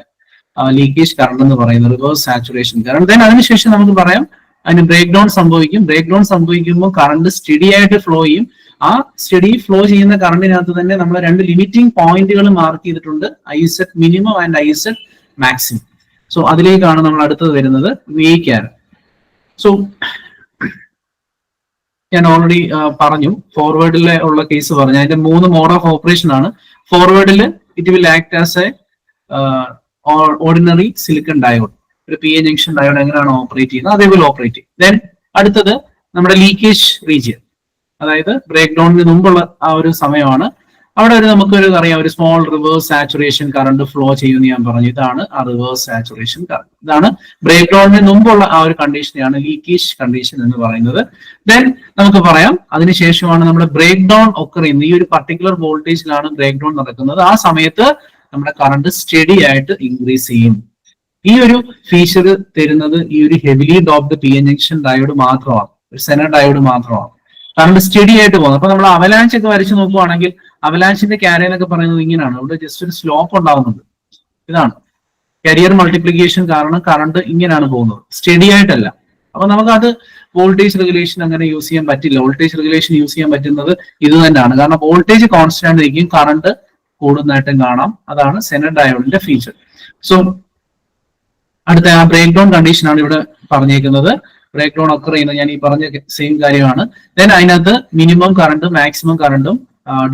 ലീക്കേജ് കറണ്ട് എന്ന് പറയുന്നത്, റിവേഴ്സ് സാച്ചുറേഷൻ കറണ്ട്. ദെൻ അതിനുശേഷം നമുക്ക് പറയാം അതിന് ബ്രേക്ക് ഡൗൺ സംഭവിക്കും. ബ്രേക്ക് ഡൗൺ സംഭവിക്കുമ്പോൾ കറണ്ട് സ്റ്റഡി ആയിട്ട് ഫ്ലോ ചെയ്യും. ആ സ്റ്റഡി ഫ്ലോ ചെയ്യുന്ന കറണ്ടിനകത്ത് തന്നെ നമ്മൾ രണ്ട് ലിമിറ്റിംഗ് പോയിന്റുകൾ മാർക്ക് ചെയ്തിട്ടുണ്ട്, ഐസെറ്റ് മിനിമം ആൻഡ് ഐസെറ്റ് മാക്സിമം. സോ അതിലേക്കാണ് നമ്മൾ അടുത്തത് വരുന്നത്, വി ക്യാരറ്റ്. സോ ഞാൻ ഓൾറെഡി പറഞ്ഞു, ഫോർവേഡിലെ ഉള്ള കേസ് പറഞ്ഞു. അതിന്റെ 3 മോഡ് ഓഫ് ഓപ്പറേഷൻ ആണ്. ഫോർവേഡിൽ it will act as a ordinary silicon diode. ഒരു പി എൻ ജംഗ്ഷൻ ഡയോഡ് എങ്ങനെയാണ് ഓപ്പറേറ്റ് ചെയ്യുന്നത് അതേപോലെ ഓപ്പറേറ്റ് ചെയ്യും. ദെൻ അടുത്തത് നമ്മുടെ ലീക്കേജ് റീജിയൻ, അതായത് ബ്രേക്ക് ഡൗണിന് മുമ്പുള്ള ആ ഒരു സമയമാണ്. അവിടെ നമുക്കൊരു അറിയാം, ഒരു small reverse saturation current flow ചെയ്യുമെന്ന് ഞാൻ പറഞ്ഞു. ഇതാണ് ആ റിവേഴ്സ് സാച്ചുറേഷൻ കറണ്ട്. ഇതാണ് ബ്രേക്ക് ഡൗണിന് മുമ്പുള്ള ആ ഒരു കണ്ടീഷനെയാണ് ലീക്കേജ് കണ്ടീഷൻ എന്ന് പറയുന്നത്. ദെൻ നമുക്ക് പറയാം അതിനുശേഷമാണ് നമ്മുടെ ബ്രേക്ക് ഡൗൺ ഒക്കെ ചെയ്യുന്നത്. ഈ ഒരു പർട്ടിക്കുലർ വോൾട്ടേജിലാണ് ബ്രേക്ക് ഡൗൺ നടക്കുന്നത്. ആ സമയത്ത് നമ്മുടെ കറണ്ട് സ്റ്റഡി ആയിട്ട് ഇൻക്രീസ് ചെയ്യും. ഈ ഒരു ഫീച്ചർ തരുന്നത് ഈ ഒരു heavily doped P N junction diode മാത്രമാണ്, ഒരു സെനർ ഡയോഡ് മാത്രമാണ്. കറണ്ട് സ്റ്റഡി ആയിട്ട് പോകുന്നത്. അപ്പൊ നമ്മൾ അവലാഞ്ച് ഒക്കെ വരച്ച് നോക്കുവാണെങ്കിൽ അവലാഞ്ചിന്റെ ക്യാരി എന്നൊക്കെ പറയുന്നത് ഇങ്ങനെയാണ്. അവിടെ ജസ്റ്റ് ഒരു സ്ലോപ്പ് ഉണ്ടാവുന്നുണ്ട്. ഇതാണ് കരിയർ മൾട്ടിപ്ലിക്കേഷൻ കാരണം കറണ്ട് ഇങ്ങനെയാണ് പോകുന്നത്, സ്റ്റഡി ആയിട്ടല്ല. അപ്പൊ നമുക്കത് വോൾട്ടേജ് റെഗുലേഷൻ അങ്ങനെ യൂസ് ചെയ്യാൻ പറ്റില്ല. വോൾട്ടേജ് റെഗുലേഷൻ യൂസ് ചെയ്യാൻ പറ്റുന്നത് ഇത് തന്നെയാണ്. കാരണം വോൾട്ടേജ് കോൺസ്റ്റന്റ് ആയിരിക്കും, കറണ്ട് കൂടുന്നതായിട്ടും കാണാം. അതാണ് സെനർ ഡയോഡിന്റെ ഫീച്ചർ. സോ അടുത്ത ആ ബ്രേക്ക് ഡൗൺ കണ്ടീഷൻ ആണ് ഇവിടെ പറഞ്ഞേക്കുന്നത്. ബ്രേക്ക് ഡൗൺ ഒക്കെ ചെയ്യുന്നത് ഞാൻ ഈ പറഞ്ഞ സെയിം കാര്യമാണ്. ദെൻ അതിനകത്ത് മിനിമം കറണ്ടും മാക്സിമം കറണ്ടും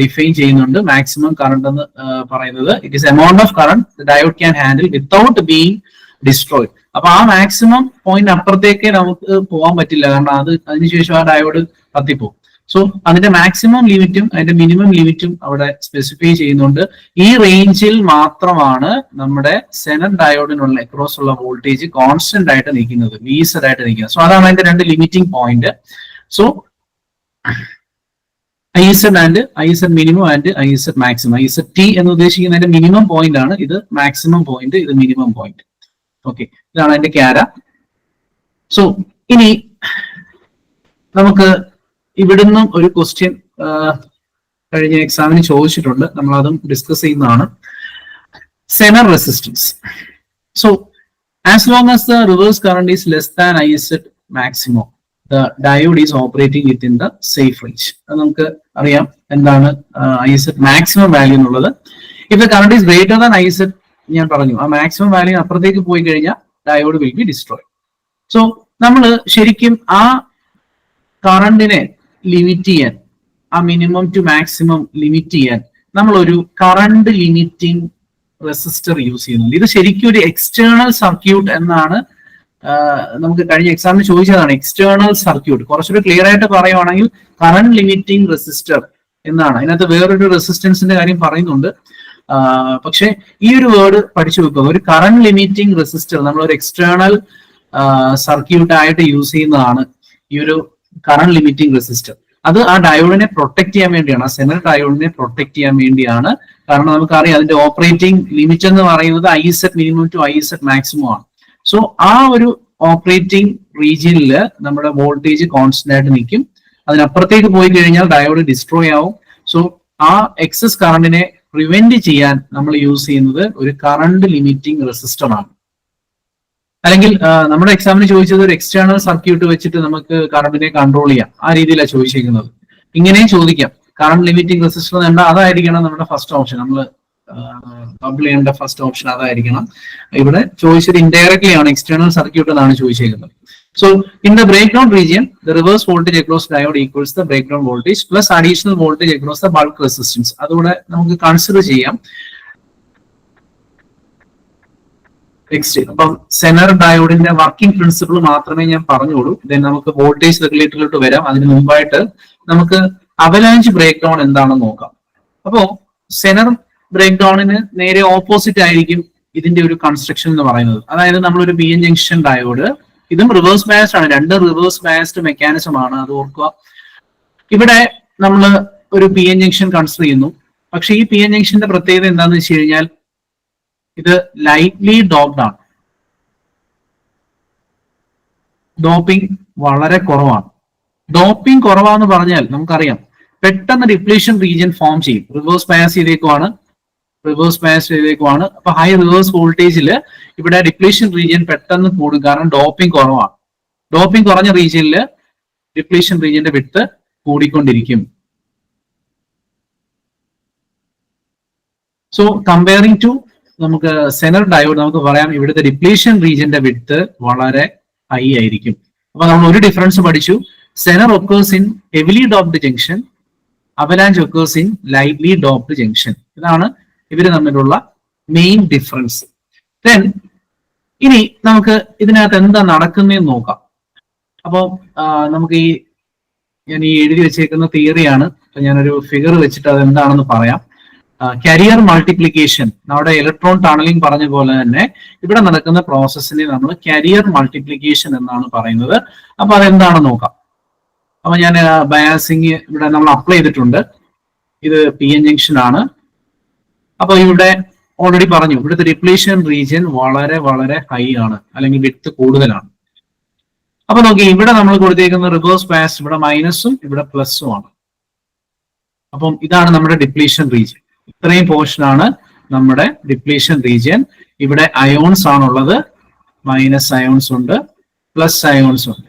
ഡിഫൈൻ ചെയ്യുന്നുണ്ട്. മാക്സിമം കറണ്ട് എന്ന് പറയുന്നത് it is amount of current the diode can handle without being destroyed. അപ്പൊ ആ മാക്സിമം പോയിന്റ് അപ്പുറത്തേക്ക് നമുക്ക് പോകാൻ പറ്റില്ല, കാരണം അതിനുശേഷം ആ ഡയോഡ് കത്തിപ്പോകും. സോ അതിന്റെ മാക്സിമം ലിമിറ്റും അതിന്റെ മിനിമം ലിമിറ്റും അവിടെ സ്പെസിഫൈ ചെയ്യുന്നുണ്ട്. ഈ റേഞ്ചിൽ മാത്രമാണ് നമ്മുടെ സെനർ ഡയോഡിനുള്ള അക്രോസ് ഉള്ള വോൾട്ടേജ് കോൺസ്റ്റന്റ് ആയിട്ട് നിൽക്കുന്നത്, വീസഡ് ആയിട്ട് നിൽക്കുന്നത്. സോ അതാണ് അതിന്റെ രണ്ട് limiting point. So IZ and IZ minimum and IZ maximum. IZ T എന്ന് ഉദ്ദേശിക്കുന്നതിന്റെ മിനിമം പോയിന്റ് ആണ്, ഇത് മാക്സിമം പോയിന്റ്, ഇത് മിനിമം പോയിന്റ്. ഓക്കെ, ഇതാണ് അതിന്റെ ക്യാര. സോ ഇനി നമുക്ക് ഇവിടുന്നും ഒരു ക്വസ്റ്റ്യൻ കഴിഞ്ഞ എക്സാമിന് ചോദിച്ചിട്ടുണ്ട്, നമ്മൾ അതും ഡിസ്കസ് ചെയ്യുന്നതാണ്. Zener resistance. So as long as the reverse current is less than IZ maximum, the diode is operating within the safe range. അത് നമുക്ക് അറിയാം എന്താണ് ഐസെഡ് മാക്സിമം വാല്യൂ എന്നുള്ളത്. If the current is greater than IZ, ഞാൻ പറഞ്ഞു ആ maximum value അപ്പുറത്തേക്ക് പോയി കഴിഞ്ഞാൽ diode will be destroy. So നമ്മൾ ശരിക്കും ആ കറണ്ടിനെ ലിമിറ്റ് ചെയ്യാൻ, ആ മിനിമം ടു മാക്സിമം ലിമിറ്റ് ചെയ്യാൻ നമ്മൾ ഒരു കറണ്ട് ലിമിറ്റിംഗ് റെസിസ്റ്റർ യൂസ് ചെയ്യുന്നുണ്ട്. ഇത് ശരിക്കും ഒരു എക്സ്റ്റേണൽ സർക്യൂട്ട് എന്നാണ് നമുക്ക് കഴിഞ്ഞ എക്സാമിന് ചോദിച്ചതാണ്. എക്സ്റ്റേണൽ സർക്യൂട്ട് കുറച്ചുകൂടി ക്ലിയർ ആയിട്ട് പറയുവാണെങ്കിൽ കറണ്ട് ലിമിറ്റിംഗ് റെസിസ്റ്റർ എന്നാണ്. അതിനകത്ത് വേറൊരു റെസിസ്റ്റൻസിന്റെ കാര്യം പറയുന്നുണ്ട്. പക്ഷെ ഈ ഒരു വേർഡ് പഠിച്ചു വെക്കുക. ഒരു കറണ്ട് ലിമിറ്റിംഗ് റെസിസ്റ്റർ നമ്മൾ ഒരു എക്സ്റ്റേണൽ സർക്യൂട്ട് ആയിട്ട് യൂസ് ചെയ്യുന്നതാണ് ഈ ഒരു കറണ്ട് ലിമിറ്റിംഗ് റെസിസ്റ്റർ. അത് ആ ഡയോഡിനെ പ്രൊട്ടക്ട് ചെയ്യാൻ വേണ്ടിയാണ്, ആ സെനർ ഡയോഡിനെ പ്രൊട്ടക്ട് ചെയ്യാൻ വേണ്ടിയാണ്. കാരണം നമുക്കറിയാം അതിന്റെ ഓപ്പറേറ്റിംഗ് ലിമിറ്റ് എന്ന് പറയുന്നത് ഐസെഡ് മിനിമം ടു ഐസെഡ് മാക്സിമം ആണ്. സോ ആ ഒരു ഓപ്പറേറ്റിംഗ് റീജിയനിൽ നമ്മുടെ വോൾട്ടേജ് കോൺസ്റ്റന്റ് ആയിട്ട് നിൽക്കും. അതിനപ്പുറത്തേക്ക് പോയി കഴിഞ്ഞാൽ ഡയോഡ് ഡിസ്ട്രോയ് ആവും. സോ ആ എക്സസ് കറണ്ടിനെ പ്രിവെന്റ് ചെയ്യാൻ നമ്മൾ യൂസ് ചെയ്യുന്നത് ഒരു കറണ്ട് ലിമിറ്റിംഗ് റെസിസ്റ്റർ ആണ്. അല്ലെങ്കിൽ നമ്മുടെ എക്സാമിന് ചോദിച്ചത് ഒരു എക്സ്റ്റേണൽ സർക്യൂട്ട് വെച്ചിട്ട് നമുക്ക് കറണ്ടിനെ കൺട്രോൾ ചെയ്യാം, ആ രീതിയിലാണ് ചോദിച്ചിരിക്കുന്നത്. ഇങ്ങനെയും ചോദിക്കാം. കറണ്ട് ലിമിറ്റിംഗ് റെസിസ്റ്റർ വേണ്ട, അതായിരിക്കണം നമ്മുടെ ഫസ്റ്റ് ഓപ്ഷൻ. നമ്മൾ ബബിൾ ചെയ്യേണ്ട ഫസ്റ്റ് ഓപ്ഷൻ അതായിരിക്കണം. ഇവിടെ ചോദിച്ചത് ഇൻഡയറക്ട്ലി ആണ്, എക്സ്റ്റേണൽ സർക്യൂട്ട് എന്നാണ് ചോദിച്ചിരിക്കുന്നത്. So in the break down region the reverse voltage across diode equals the break down voltage plus additional voltage across the bulk resistance. അതുകൂടെ നമുക്ക് കൺസിഡർ ചെയ്യാം. നെക്സ്റ്റ്, അപ്പം സെനർ ഡയോഡിന്റെ വർക്കിംഗ് പ്രിൻസിപ്പിൾ മാത്രമേ ഞാൻ പറഞ്ഞോളൂ. ദെൻ നമുക്ക് വോൾട്ടേജ് റെഗുലേറ്ററിലോട്ട് വരാം. അതിന് മുമ്പായിട്ട് നമുക്ക് അവലാഞ്ച് ബ്രേക്ക് ഡൗൺ എന്താണെന്ന് നോക്കാം. അപ്പോ സെനർ ബ്രേക്ക് ഡൗണിന് നേരെ ഓപ്പോസിറ്റ് ആയിരിക്കും ഇതിന്റെ ഒരു കൺസ്ട്രക്ഷൻ എന്ന് പറയുന്നത്. അതായത് നമ്മളൊരു പി എൻ ജംഗ്ഷൻ ഡയോഡ്, ഇതും റിവേഴ്സ് ബയസ്ഡ് ആണ്, രണ്ട് റിവേഴ്സ് ബയസ്ഡ് മെക്കാനിസം ആണ്, അത് ഓർക്കുക. ഇവിടെ നമ്മൾ ഒരു പി എൻ ജംഗ്ഷൻ കൺസിഡർ ചെയ്യുന്നു. പക്ഷെ ഈ പി എൻ ജംഗ്ഷന്റെ പ്രത്യേകത എന്താണെന്ന് വെച്ച് കഴിഞ്ഞാൽ ഇത് ലൈറ്റ്ലി ഡോപ്ഡ് ആണ്. ഡോപ്പിംഗ് വളരെ കുറവാണ്. ഡോപ്പിംഗ് കുറവാന്ന് പറഞ്ഞാൽ നമുക്കറിയാം പെട്ടെന്ന് ഡിപ്ലീഷൻ റീജിയൻ ഫോം ചെയ്യും. റിവേഴ്സ് ബയസ് ചെയ്തേക്കുവാണ്. അപ്പൊ ഹൈ റിവേഴ്സ് വോൾട്ടേജിൽ ഇവിടെ ഡിപ്ലീഷൻ റീജിയൻ പെട്ടെന്ന് കൂടും, കാരണം ഡോപ്പിംഗ് കുറവാണ്. ഡോപ്പിംഗ് കുറഞ്ഞ റീജിയനിൽ ഡിപ്ലീഷൻ റീജിയന്റെ വിഡ്ത് കൂടിക്കൊണ്ടിരിക്കും. സോ കമ്പയറിംഗ് ടു നമുക്ക് സെനർ ഡയോഡ് നമുക്ക് പറയാം ഇവിടുത്തെ ഡിപ്ലീഷൻ റീജിയന്റെ വിഡ്ത്ത് വളരെ ഹൈ ആയിരിക്കും. അപ്പൊ നമ്മൾ ഒരു ഡിഫറൻസ് പഠിച്ചു. Zener occurs in heavily doped junction, avalanche occurs in lightly doped junction. ഇതാണ് ഇവര് തമ്മിലുള്ള മെയിൻ ഡിഫറൻസ്. ദെൻ ഇനി നമുക്ക് ഇതിനകത്ത് എന്താ നടക്കുന്നതെന്ന് നോക്കാം. അപ്പോൾ നമുക്ക് ഞാൻ ഈ എഴുതി വെച്ചേക്കുന്ന തിയറിയാണ്. ഞാനൊരു ഫിഗർ വെച്ചിട്ട് അത് എന്താണെന്ന് പറയാം. കരിയർ മൾട്ടിപ്ലിക്കേഷൻ, നമ്മുടെ ഇലക്ട്രോൺ ടണലിംഗ് പറഞ്ഞ പോലെ തന്നെ ഇവിടെ നടക്കുന്ന പ്രോസസ്സിനെ നമ്മൾ കരിയർ മൾട്ടിപ്ലിക്കേഷൻ എന്നാണ് പറയുന്നത്. അപ്പൊ അതെന്താണെന്ന് നോക്കാം. അപ്പൊ ഞാൻ ബയാസിങ് ഇവിടെ നമ്മൾ അപ്ലൈ ചെയ്തിട്ടുണ്ട്. ഇത് പി എൻ ജംഗ്ഷൻ ആണ്. അപ്പൊ ഇവിടെ ഓൾറെഡി പറഞ്ഞു ഇവിടുത്തെ ഡിപ്ലീഷൻ റീജിയൻ വളരെ വളരെ ഹൈ ആണ്, അല്ലെങ്കിൽ വിഡ്ത്ത് കൂടുതലാണ്. അപ്പൊ നോക്കി ഇവിടെ നമ്മൾ കൊടുത്തേക്കുന്ന റിവേഴ്സ് ബയാസ് ഇവിടെ മൈനസും ഇവിടെ പ്ലസും ആണ്. അപ്പം ഇതാണ് നമ്മുടെ ഡിപ്ലീഷൻ റീജിയൻ. ഇത്രയും പോർഷൻ ആണ് നമ്മുടെ ഡിപ്ലീഷൻ റീജിയൻ. ഇവിടെ അയോൺസ് ആണുള്ളത്, മൈനസ് അയോൺസ് ഉണ്ട്, പ്ലസ് അയോൺസ് ഉണ്ട്.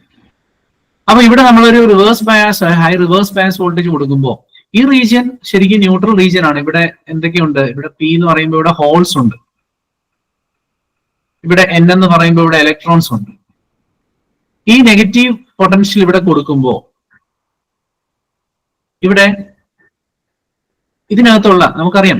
അപ്പൊ ഇവിടെ നമ്മളൊരു reverse bias, high reverse bias voltage കൊടുക്കുമ്പോൾ ഈ റീജിയൻ ശരിക്കും ന്യൂട്രൽ റീജിയൻ ആണ്. ഇവിടെ എന്തൊക്കെയുണ്ട്? ഇവിടെ പി എന്ന് പറയുമ്പോൾ ഇവിടെ ഹോൾസ് ഉണ്ട്, ഇവിടെ എൻ എന്ന് പറയുമ്പോൾ ഇവിടെ ഇലക്ട്രോൺസ് ഉണ്ട്. ഈ നെഗറ്റീവ് പൊട്ടൻഷ്യൽ ഇവിടെ കൊടുക്കുമ്പോൾ ഇവിടെ ഇതിനകത്തുള്ള നമുക്കറിയാം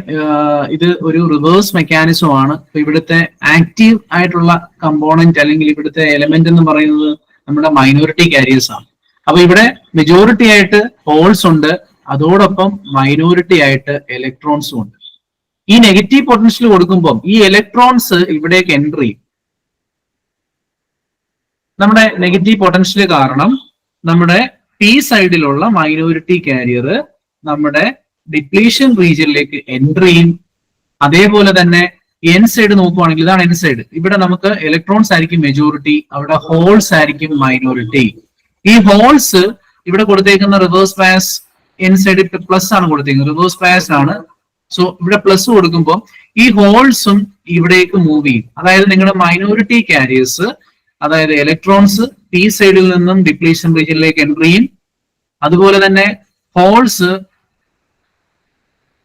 ഇത് ഒരു റിവേഴ്സ് മെക്കാനിസം ആണ്. ഇവിടുത്തെ ആക്റ്റീവ് ആയിട്ടുള്ള കമ്പോണന്റ് അല്ലെങ്കിൽ ഇവിടുത്തെ എലമെന്റ് എന്ന് പറയുന്നത് നമ്മുടെ മൈനോറിറ്റി കാരിയേഴ്സ് ആണ്. അപ്പൊ ഇവിടെ മെജോറിറ്റി ആയിട്ട് ഹോൾസ് ഉണ്ട്, അതോടൊപ്പം മൈനോറിറ്റി ആയിട്ട് ഇലക്ട്രോൺസും ഉണ്ട്. ഈ നെഗറ്റീവ് പൊട്ടൻഷ്യൽ കൊടുക്കുമ്പോൾ ഈ ഇലക്ട്രോൺസ് ഇവിടേക്ക് എൻട്രി ചെയ്യും. നമ്മുടെ നെഗറ്റീവ് പൊട്ടൻഷ്യൽ കാരണം നമ്മുടെ പി സൈഡിലുള്ള മൈനോറിറ്റി കാരിയർ നമ്മുടെ ഡിപ്ലീഷൻ റീജിയനിലേക്ക് എൻട്രി ചെയ്യും. അതേപോലെ തന്നെ എൻ സൈഡ് നോക്കുവാണെങ്കിൽ ഇതാണ് എൻ സൈഡ്. ഇവിടെ നമുക്ക് ഇലക്ട്രോൺസ് ആയിരിക്കും മെജോറിറ്റി, അവിടെ ഹോൾസ് ആയിരിക്കും മൈനോറിറ്റി. ഈ ഹോൾസ് ഇവിടെ കൊടുത്തേക്കുന്ന reverse bias N side plus ആണ് കൊടുത്തേക്കുന്നത്, റിവേഴ്സ് ബയാസ് ആണ്. സോ ഇവിടെ പ്ലസ് കൊടുക്കുമ്പോൾ ഈ ഹോൾസും ഇവിടേക്ക് മൂവ് ചെയ്യും. അതായത് നിങ്ങളുടെ മൈനോറിറ്റി കാരിയേഴ്സ്, അതായത് ഇലക്ട്രോൺസ് പി സൈഡിൽ നിന്നും ഡിപ്ലീഷൻ റീജിയനിലേക്ക് എൻട്രി ചെയ്യും. അതുപോലെ തന്നെ ഹോൾസ്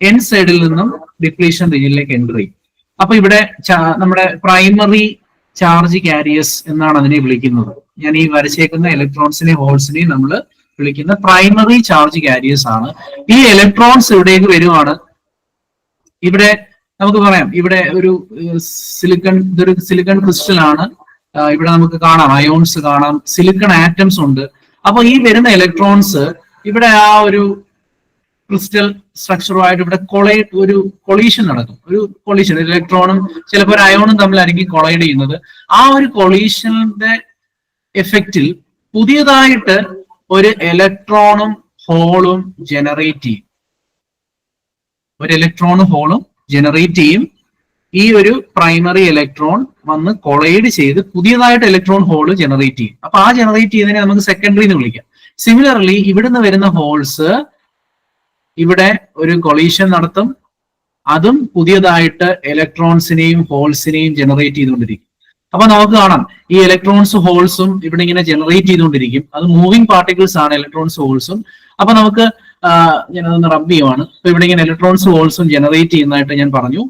എൻ സൈഡിൽ നിന്നും ഡിപ്ലീഷൻ റീജിയനിലേക്ക് എൻട്രി ചെയ്യും. അപ്പൊ ഇവിടെ നമ്മുടെ പ്രൈമറി ചാർജ് കാരിയേഴ്സ് എന്നാണ് അതിനെ വിളിക്കുന്നത്. ഞാൻ ഈ വരച്ചേക്കുന്ന ഇലക്ട്രോൺസിനെയും ഹോൾസിനെയും നമ്മൾ വിളിക്കുന്ന പ്രൈമറി ചാർജ് കാരിയേഴ്സ് ആണ്. ഈ ഇലക്ട്രോൺസ് ഇവിടേക്ക് വരുവാണ്. ഇവിടെ നമുക്ക് പറയാം ഇവിടെ ഒരു ഇതൊരു സിലിക്കൺ ക്രിസ്റ്റൽ ആണ്. ഇവിടെ നമുക്ക് കാണാം അയോൺസ് കാണാം, സിലിക്കൺ ആറ്റംസ് ഉണ്ട്. അപ്പൊ ഈ വരുന്ന ഇലക്ട്രോൺസ് ഇവിടെ ആ ഒരു ക്രിസ്റ്റൽ സ്ട്രക്ചറുമായിട്ട് ഇവിടെ ഒരു കൊളീഷൻ നടക്കും. ഒരു കൊളീഷൻ, ഇലക്ട്രോണും ചിലപ്പോൾ ഒരു അയോണും തമ്മിലായിരിക്കും കൊളൈഡ് ചെയ്യുന്നത്. ആ ഒരു കൊളീഷന്റെ എഫക്റ്റിൽ പുതിയതായിട്ട് ഒരു ഇലക്ട്രോണും ഹോളും ജനറേറ്റ് ചെയ്യും. ഒരു ഇലക്ട്രോണും ഹോളും ജനറേറ്റ് ചെയ്യും. ഈ ഒരു പ്രൈമറി ഇലക്ട്രോൺ വന്ന് കൊളൈഡ് ചെയ്ത് പുതിയതായിട്ട് ഇലക്ട്രോൺ ഹോള് ജനറേറ്റ് ചെയ്യും. അപ്പൊ ആ ജനറേറ്റ് ചെയ്തതിനെ നമുക്ക് സെക്കൻഡറി എന്ന് വിളിക്കാം. സിമിലർലി ഇവിടുന്ന് വരുന്ന ഹോൾസ് ഇവിടെ ഒരു കൊളീഷൻ നടത്തും, അതും പുതിയതായിട്ട് ഇലക്ട്രോൺസിനെയും ഹോൾസിനെയും ജനറേറ്റ് ചെയ്തുകൊണ്ടിരിക്കും. അപ്പൊ നമുക്ക് കാണാം ഈ ഇലക്ട്രോൺസ് ഹോൾസും ഇവിടെ ഇങ്ങനെ ജനറേറ്റ് ചെയ്തുകൊണ്ടിരിക്കും. അത് മൂവിങ് പാർട്ടിക്കിൾസ് ആണ് ഇലക്ട്രോൺസ് ഹോൾസും. അപ്പൊ നമുക്ക് ഞാനതൊന്ന് റബ് ചെയ്യുവാണ്. അപ്പൊ ഇവിടെ ഇങ്ങനെ ഇലക്ട്രോൺസ് ഹോൾസും ജനറേറ്റ് ചെയ്യുന്നതായിട്ട് ഞാൻ പറഞ്ഞു.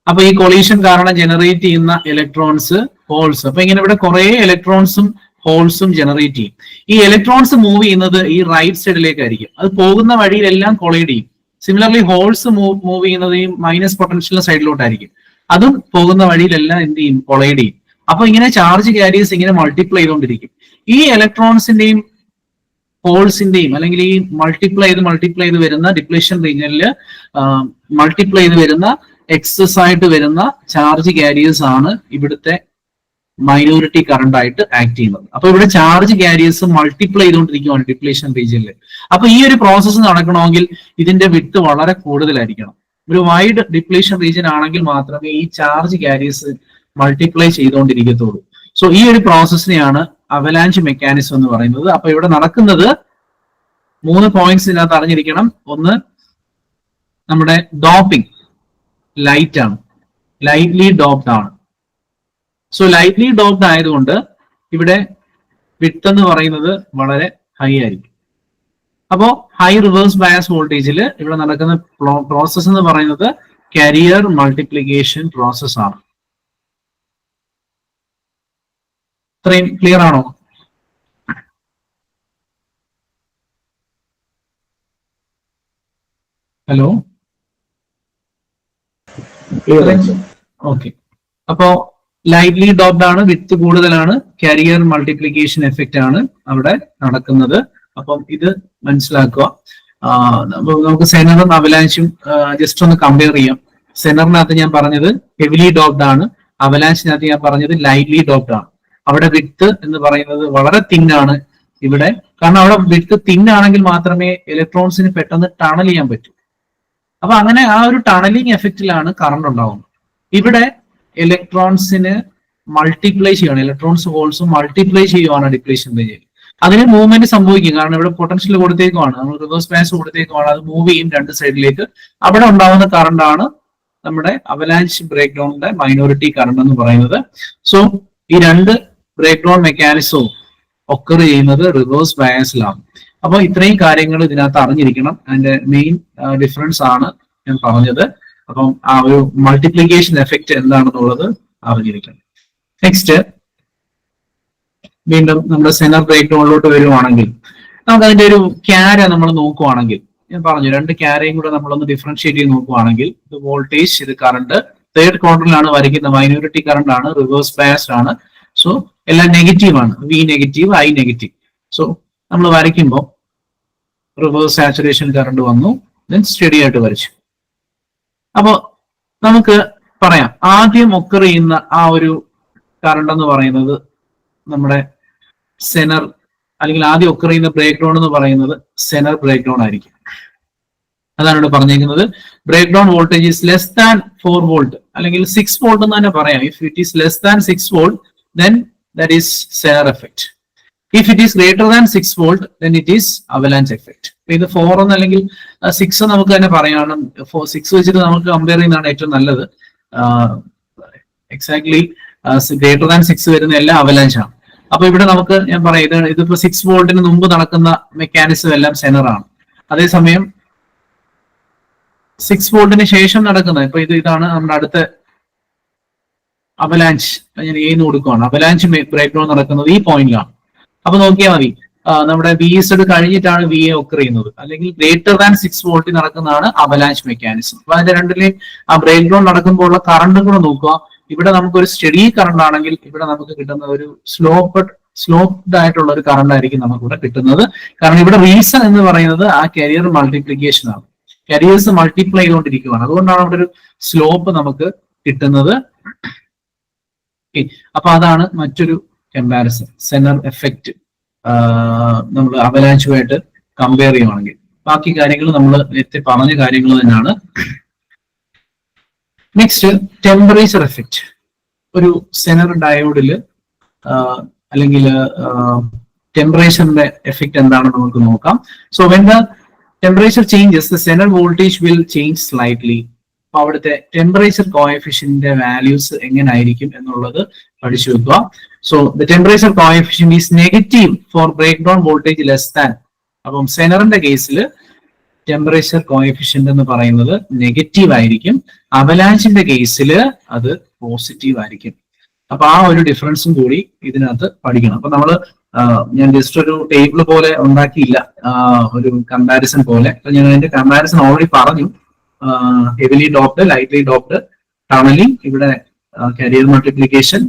അപ്പൊ ഈ കൊളീഷൻ കാരണം ജനറേറ്റ് ചെയ്യുന്ന ഇലക്ട്രോൺസ് ഹോൾസ്, അപ്പൊ ഇങ്ങനെ ഇവിടെ കുറെ ഇലക്ട്രോൺസും ഹോൾസും ജനറേറ്റ് ചെയ്യും. ഈ ഇലക്ട്രോൺസ് മൂവ് ചെയ്യുന്നത് ഈ റൈറ്റ് സൈഡിലേക്കായിരിക്കും. അത് പോകുന്ന വഴിയിലെല്ലാം കൊളൈഡ് ചെയ്യും. സിമിലർലി ഹോൾസ് മൂവ് ചെയ്യുന്നത് ഈ മൈനസ് പൊട്ടൻഷ്യൽ സൈഡിലോട്ടായിരിക്കും. അതും പോകുന്ന വഴിയിലെല്ലാം എന്ത് ചെയ്യും? കൊളൈഡ് ചെയ്യും. അപ്പൊ ഇങ്ങനെ ചാർജ് കാരിയേഴ്സ് ഇങ്ങനെ മൾട്ടിപ്ലൈ ചെയ്തുകൊണ്ടിരിക്കും. ഈ ഇലക്ട്രോൺസിന്റെയും ഹോൾസിന്റെയും അല്ലെങ്കിൽ ഈ മൾട്ടിപ്ലൈ ചെയ്ത് വരുന്ന ഡിപ്ലീഷൻ റീജിയനിൽ മൾട്ടിപ്ലൈ ചെയ്ത് വരുന്ന എക്സസ് ആയിട്ട് വരുന്ന ചാർജ് കാരിയേഴ്സ് ആണ് ഇവിടുത്തെ മൈനോറിറ്റി കറണ്ട് ആയിട്ട് ആക്ട് ചെയ്യുന്നത്. അപ്പൊ ഇവിടെ ചാർജ് കാരിയേഴ്സ് മൾട്ടിപ്ലൈ ചെയ്തുകൊണ്ടിരിക്കുകയാണ് ഡിപ്ലീഷൻ റീജിയനിൽ. അപ്പൊ ഈ ഒരു പ്രോസസ്സ് നടക്കണമെങ്കിൽ ഇതിന്റെ വിഡ്ത്ത് വളരെ കൂടുതലായിരിക്കണം. ഒരു വൈഡ് ഡിപ്ലീഷൻ റീജിയൻ ആണെങ്കിൽ മാത്രമേ ഈ ചാർജ് കാരിയേഴ്സ് മൾട്ടിപ്ലൈ ചെയ്തുകൊണ്ടിരിക്കത്തുള്ളൂ. സോ ഈ ഒരു പ്രോസസ്സിനെയാണ് അവലാഞ്ച് മെക്കാനിസം എന്ന് പറയുന്നത്. അപ്പൊ ഇവിടെ നടക്കുന്നത് 3 പോയിന്റ്സ് ഇതിനകത്ത് അറിഞ്ഞിരിക്കണം. ഒന്ന്, നമ്മുടെ ഡോപ്പിംഗ് ലൈറ്റ് ആണ്, ലൈറ്റ്ലി ഡോപ്ഡ് ആണ്. സോ ലൈറ്റ്ലി ഡോപ്ഡ് ആയതുകൊണ്ട് ഇവിടെ വിഡ്ത്ത് എന്ന് പറയുന്നത് വളരെ ഹൈ ആയിരിക്കും. അപ്പോൾ ഹൈ റിവേഴ്സ് ബയസ് വോൾട്ടേജിൽ ഇവിടെ നടക്കുന്ന പ്രോസസ് എന്ന് പറയുന്നത് കാരിയർ മൾട്ടിപ്ലിക്കേഷൻ പ്രോസസ് ആണ്. ഇത്രയും ക്ലിയർ ആണോ? Hello, okay. അപ്പോ ലൈറ്റ്ലി ഡോപ്ഡ് ആണ്, വിഡ്ത്ത് കൂടുതലാണ്, കാരിയർ മൾട്ടിപ്ലിക്കേഷൻ എഫക്റ്റ് ആണ് അവിടെ നടക്കുന്നത്. അപ്പം ഇത് മനസ്സിലാക്കുക. നമുക്ക് സെനറും അവലാൻസും ജസ്റ്റ് ഒന്ന് കമ്പയർ ചെയ്യാം. സെനറിനകത്ത് ഞാൻ പറഞ്ഞത് ഹെവിലി ഡോപ്ഡ് ആണ്, അവലാൻസിനകത്ത് ഞാൻ പറഞ്ഞത് ലൈറ്റ്ലി ഡോപ്ഡ് ആണ്. അവിടെ വിഡ്ത്ത് എന്ന് പറയുന്നത് വളരെ തിന്നാണ് ഇവിടെ, കാരണം അവിടെ വിഡ്ത്ത് തിന്നാണെങ്കിൽ മാത്രമേ ഇലക്ട്രോൺസിന് പെട്ടെന്ന് ടണൽ ചെയ്യാൻ പറ്റൂ. അപ്പൊ അങ്ങനെ ആ ഒരു ടണലിംഗ് എഫക്റ്റിലാണ് കറണ്ട് ഉണ്ടാവുന്നത്. ഇവിടെ ഇലക്ട്രോൺസിന് മൾട്ടിപ്ലൈ ചെയ്യണം, ഇലക്ട്രോൺസ് ഹോൾസ് മൾട്ടിപ്ലൈ ചെയ്യുവാണ് ഡിപ്ലീഷൻ റീജിയനിൽ. അതിന് മൂവ്മെന്റ് സംഭവിക്കും, കാരണം ഇവിടെ പൊട്ടൻഷ്യൽ കൊടുത്തേക്കുമാണ്, നമ്മൾ റിവേഴ്സ് ബയസ് കൊടുത്തേക്കുമാണ്, അത് മൂവ് ചെയ്യും രണ്ട് സൈഡിലേക്ക്. അവിടെ ഉണ്ടാവുന്ന കറണ്ട് ആണ് നമ്മുടെ അവലാൻച്ച് ബ്രേക്ക് ഡൗണിന്റെ മൈനോറിറ്റി കറണ്ട് എന്ന് പറയുന്നത്. സോ ഈ രണ്ട് ബ്രേക്ക് ഡൗൺ മെക്കാനിസവും ഒക്കർ ചെയ്യുന്നത് റിവേഴ്സ് ബയസിലാണ്. അപ്പൊ ഇത്രയും കാര്യങ്ങൾ ഇതിനകത്ത് അറിഞ്ഞിരിക്കണം. അതിന്റെ മെയിൻ ഡിഫറൻസ് ആണ് ഞാൻ പറഞ്ഞത്. അപ്പം ആ ഒരു മൾട്ടിപ്ലിക്കേഷൻ എഫക്റ്റ് എന്താണെന്നുള്ളത് അറിഞ്ഞിരിക്കണം. നെക്സ്റ്റ് വീണ്ടും നമ്മുടെ സെനർ ബ്രേക്ക് ഡൗണിലോട്ട് വരുവാണെങ്കിൽ നമുക്ക് അതിന്റെ ഒരു ക്യാര നമ്മൾ നോക്കുവാണെങ്കിൽ, ഞാൻ പറഞ്ഞു രണ്ട് ക്യാരയും കൂടെ നമ്മളൊന്ന് ഡിഫറൻഷിയേറ്റ് ചെയ്ത് നോക്കുവാണെങ്കിൽ, ഇത് വോൾട്ടേജ്, ഇത് കറണ്ട്, തേർഡ് ക്വാർട്ടറിലാണ് വരയ്ക്കുന്ന മൈനോറിറ്റി കറണ്ട് ആണ്, റിവേഴ്സ് ബയസ്ഡ് ആണ്. സോ എല്ലാം നെഗറ്റീവ് ആണ്, V negative, I negative. So നമ്മൾ വരയ്ക്കുമ്പോൾ റിവേഴ്സ് സാച്ചുറേഷൻ കറണ്ട് വന്നു, ദെൻ സ്റ്റഡി ആയിട്ട് വരച്ചു. അപ്പോ നമുക്ക് പറയാം ആദ്യം ഒക്കർ ചെയ്യുന്ന ആ ഒരു കറണ്ട് എന്ന് പറയുന്നത് നമ്മുടെ സെനർ, അല്ലെങ്കിൽ ആദ്യം ഒക്കർ ചെയ്യുന്ന ബ്രേക്ക് ഡൗൺ എന്ന് പറയുന്നത് സെനർ ബ്രേക്ക് ഡൗൺ ആയിരിക്കും. അതാണ് ഇവിടെ പറഞ്ഞിരിക്കുന്നത്. Break down voltage is less than 4 volt അല്ലെങ്കിൽ 6 വോൾട്ട് എന്ന് തന്നെ പറയാം. If it is less than 6 volt then that is Zener effect. If it is greater than 6 volt then it is avalanche effect. ഇത് 4 എന്ന് അല്ലെങ്കിൽ 6 നമുക്ക് തന്നെ പറയാം. 6 വെച്ചിട്ട് നമുക്ക് കമ്പയർ ചെയ്യുന്നതാണ് ഏറ്റവും നല്ലത്. എക്സാക്ട്ലി ഗ്രേറ്റർ ദാൻ 6 വരുന്ന എല്ലാം അവലാൻച്ച് ആണ്. അപ്പൊ ഇവിടെ നമുക്ക് ഞാൻ പറയാം, ഇതിപ്പോ 6 വോൾട്ടിന് മുമ്പ് നടക്കുന്ന മെക്കാനിസം എല്ലാം സെനർ ആണ്. അതേസമയം 6 വോൾട്ടിന് ശേഷം നടക്കുന്നത്, ഇപ്പൊ ഇതാണ് നമ്മുടെ അടുത്ത അവലാൻച്ച്, ഞാൻ എന്ന് കൊടുക്കുകയാണ്. അവലാൻച്ച് ബ്രേക്ക് ഡൗൺ നടക്കുന്നത് ഈ പോയിന്റിലാണ്. അപ്പൊ നോക്കിയാൽ മതി, നമ്മുടെ വി എസ് കഴിഞ്ഞിട്ടാണ് വി എ ഒക്കർ ചെയ്യുന്നത്, അല്ലെങ്കിൽ ഗ്രേറ്റർ ദാൻ 6 വോൾട്ടിൽ നടക്കുന്നതാണ് അവലാൻച്ച് മെക്കാനിസം. അപ്പൊ അതിന്റെ രണ്ടിലെയും ആ ബ്രേക്ക് ഡൗൺ നടക്കുമ്പോൾ ഉള്ള കറണ്ടും കൂടെ നോക്കുക. ഇവിടെ നമുക്കൊരു സ്റ്റഡി കറണ്ട് ആണെങ്കിൽ ഇവിടെ നമുക്ക് കിട്ടുന്ന ഒരു സ്ലോപ്ഡ് ആയിട്ടുള്ള ഒരു കറണ്ട് ആയിരിക്കും നമുക്ക് ഇവിടെ കിട്ടുന്നത്. കാരണം ഇവിടെ റീസൺ എന്ന് പറയുന്നത് ആ കരിയർ മൾട്ടിപ്ലിക്കേഷൻ ആണ്, കരിയേഴ്സ് മൾട്ടിപ്ലൈ ചെയ്തുകൊണ്ടിരിക്കുകയാണ്. അതുകൊണ്ടാണ് അവിടെ ഒരു സ്ലോപ്പ് നമുക്ക് കിട്ടുന്നത്. അപ്പൊ അതാണ് മറ്റൊരു കമ്പാരിസൺ, സെനർ എഫക്റ്റ് നമ്മൾ അവലാൻച്ചുമായിട്ട് കമ്പയർ ചെയ്യുവാണെങ്കിൽ. ബാക്കി കാര്യങ്ങൾ നമ്മൾ നേരത്തെ പറഞ്ഞ കാര്യങ്ങൾ തന്നെയാണ്. Next temperature effect. ഒരു സെനർ ഡയോഡില് അല്ലെങ്കിൽ ടെമ്പറേച്ചറിന്റെ എഫക്റ്റ് എന്താണെന്ന് നമുക്ക് നോക്കാം. So when the temperature changes the Zener voltage will change slightly. അപ്പൊ അവിടുത്തെ ടെമ്പറേച്ചർ കോഎഫിഷ്യന്റിന്റെ വാല്യൂസ് എങ്ങനെയായിരിക്കും എന്നുള്ളത് പഠിച്ചു വെക്കുക. So the temperature coefficient is negative for break down voltage less than. അപ്പം സെനറിന്റെ കേസിൽ ടെമ്പറേച്ചർ കോഎഫിഷ്യന്റ് എന്ന് പറയുന്നത് നെഗറ്റീവ് ആയിരിക്കും, അവലാൻച്ചിന്റെ കേസിൽ അത് പോസിറ്റീവ് ആയിരിക്കും. അപ്പൊ ആ ഒരു ഡിഫറൻസും കൂടി ഇതിനകത്ത് പഠിക്കണം. അപ്പൊ നമ്മള് ഞാൻ ജസ്റ്റ് ഒരു ടേബിൾ പോലെ ഉണ്ടാക്കിയില്ല, ഒരു കമ്പാരിസൺ പോലെ. ഞാൻ അതിന്റെ കമ്പാരിസൺ ഓൾറെഡി പറഞ്ഞു. Heavily doped, lightly doped, tunnelling, ഇവിടെ കരിയർ മൾട്ടിപ്ലിക്കേഷൻ,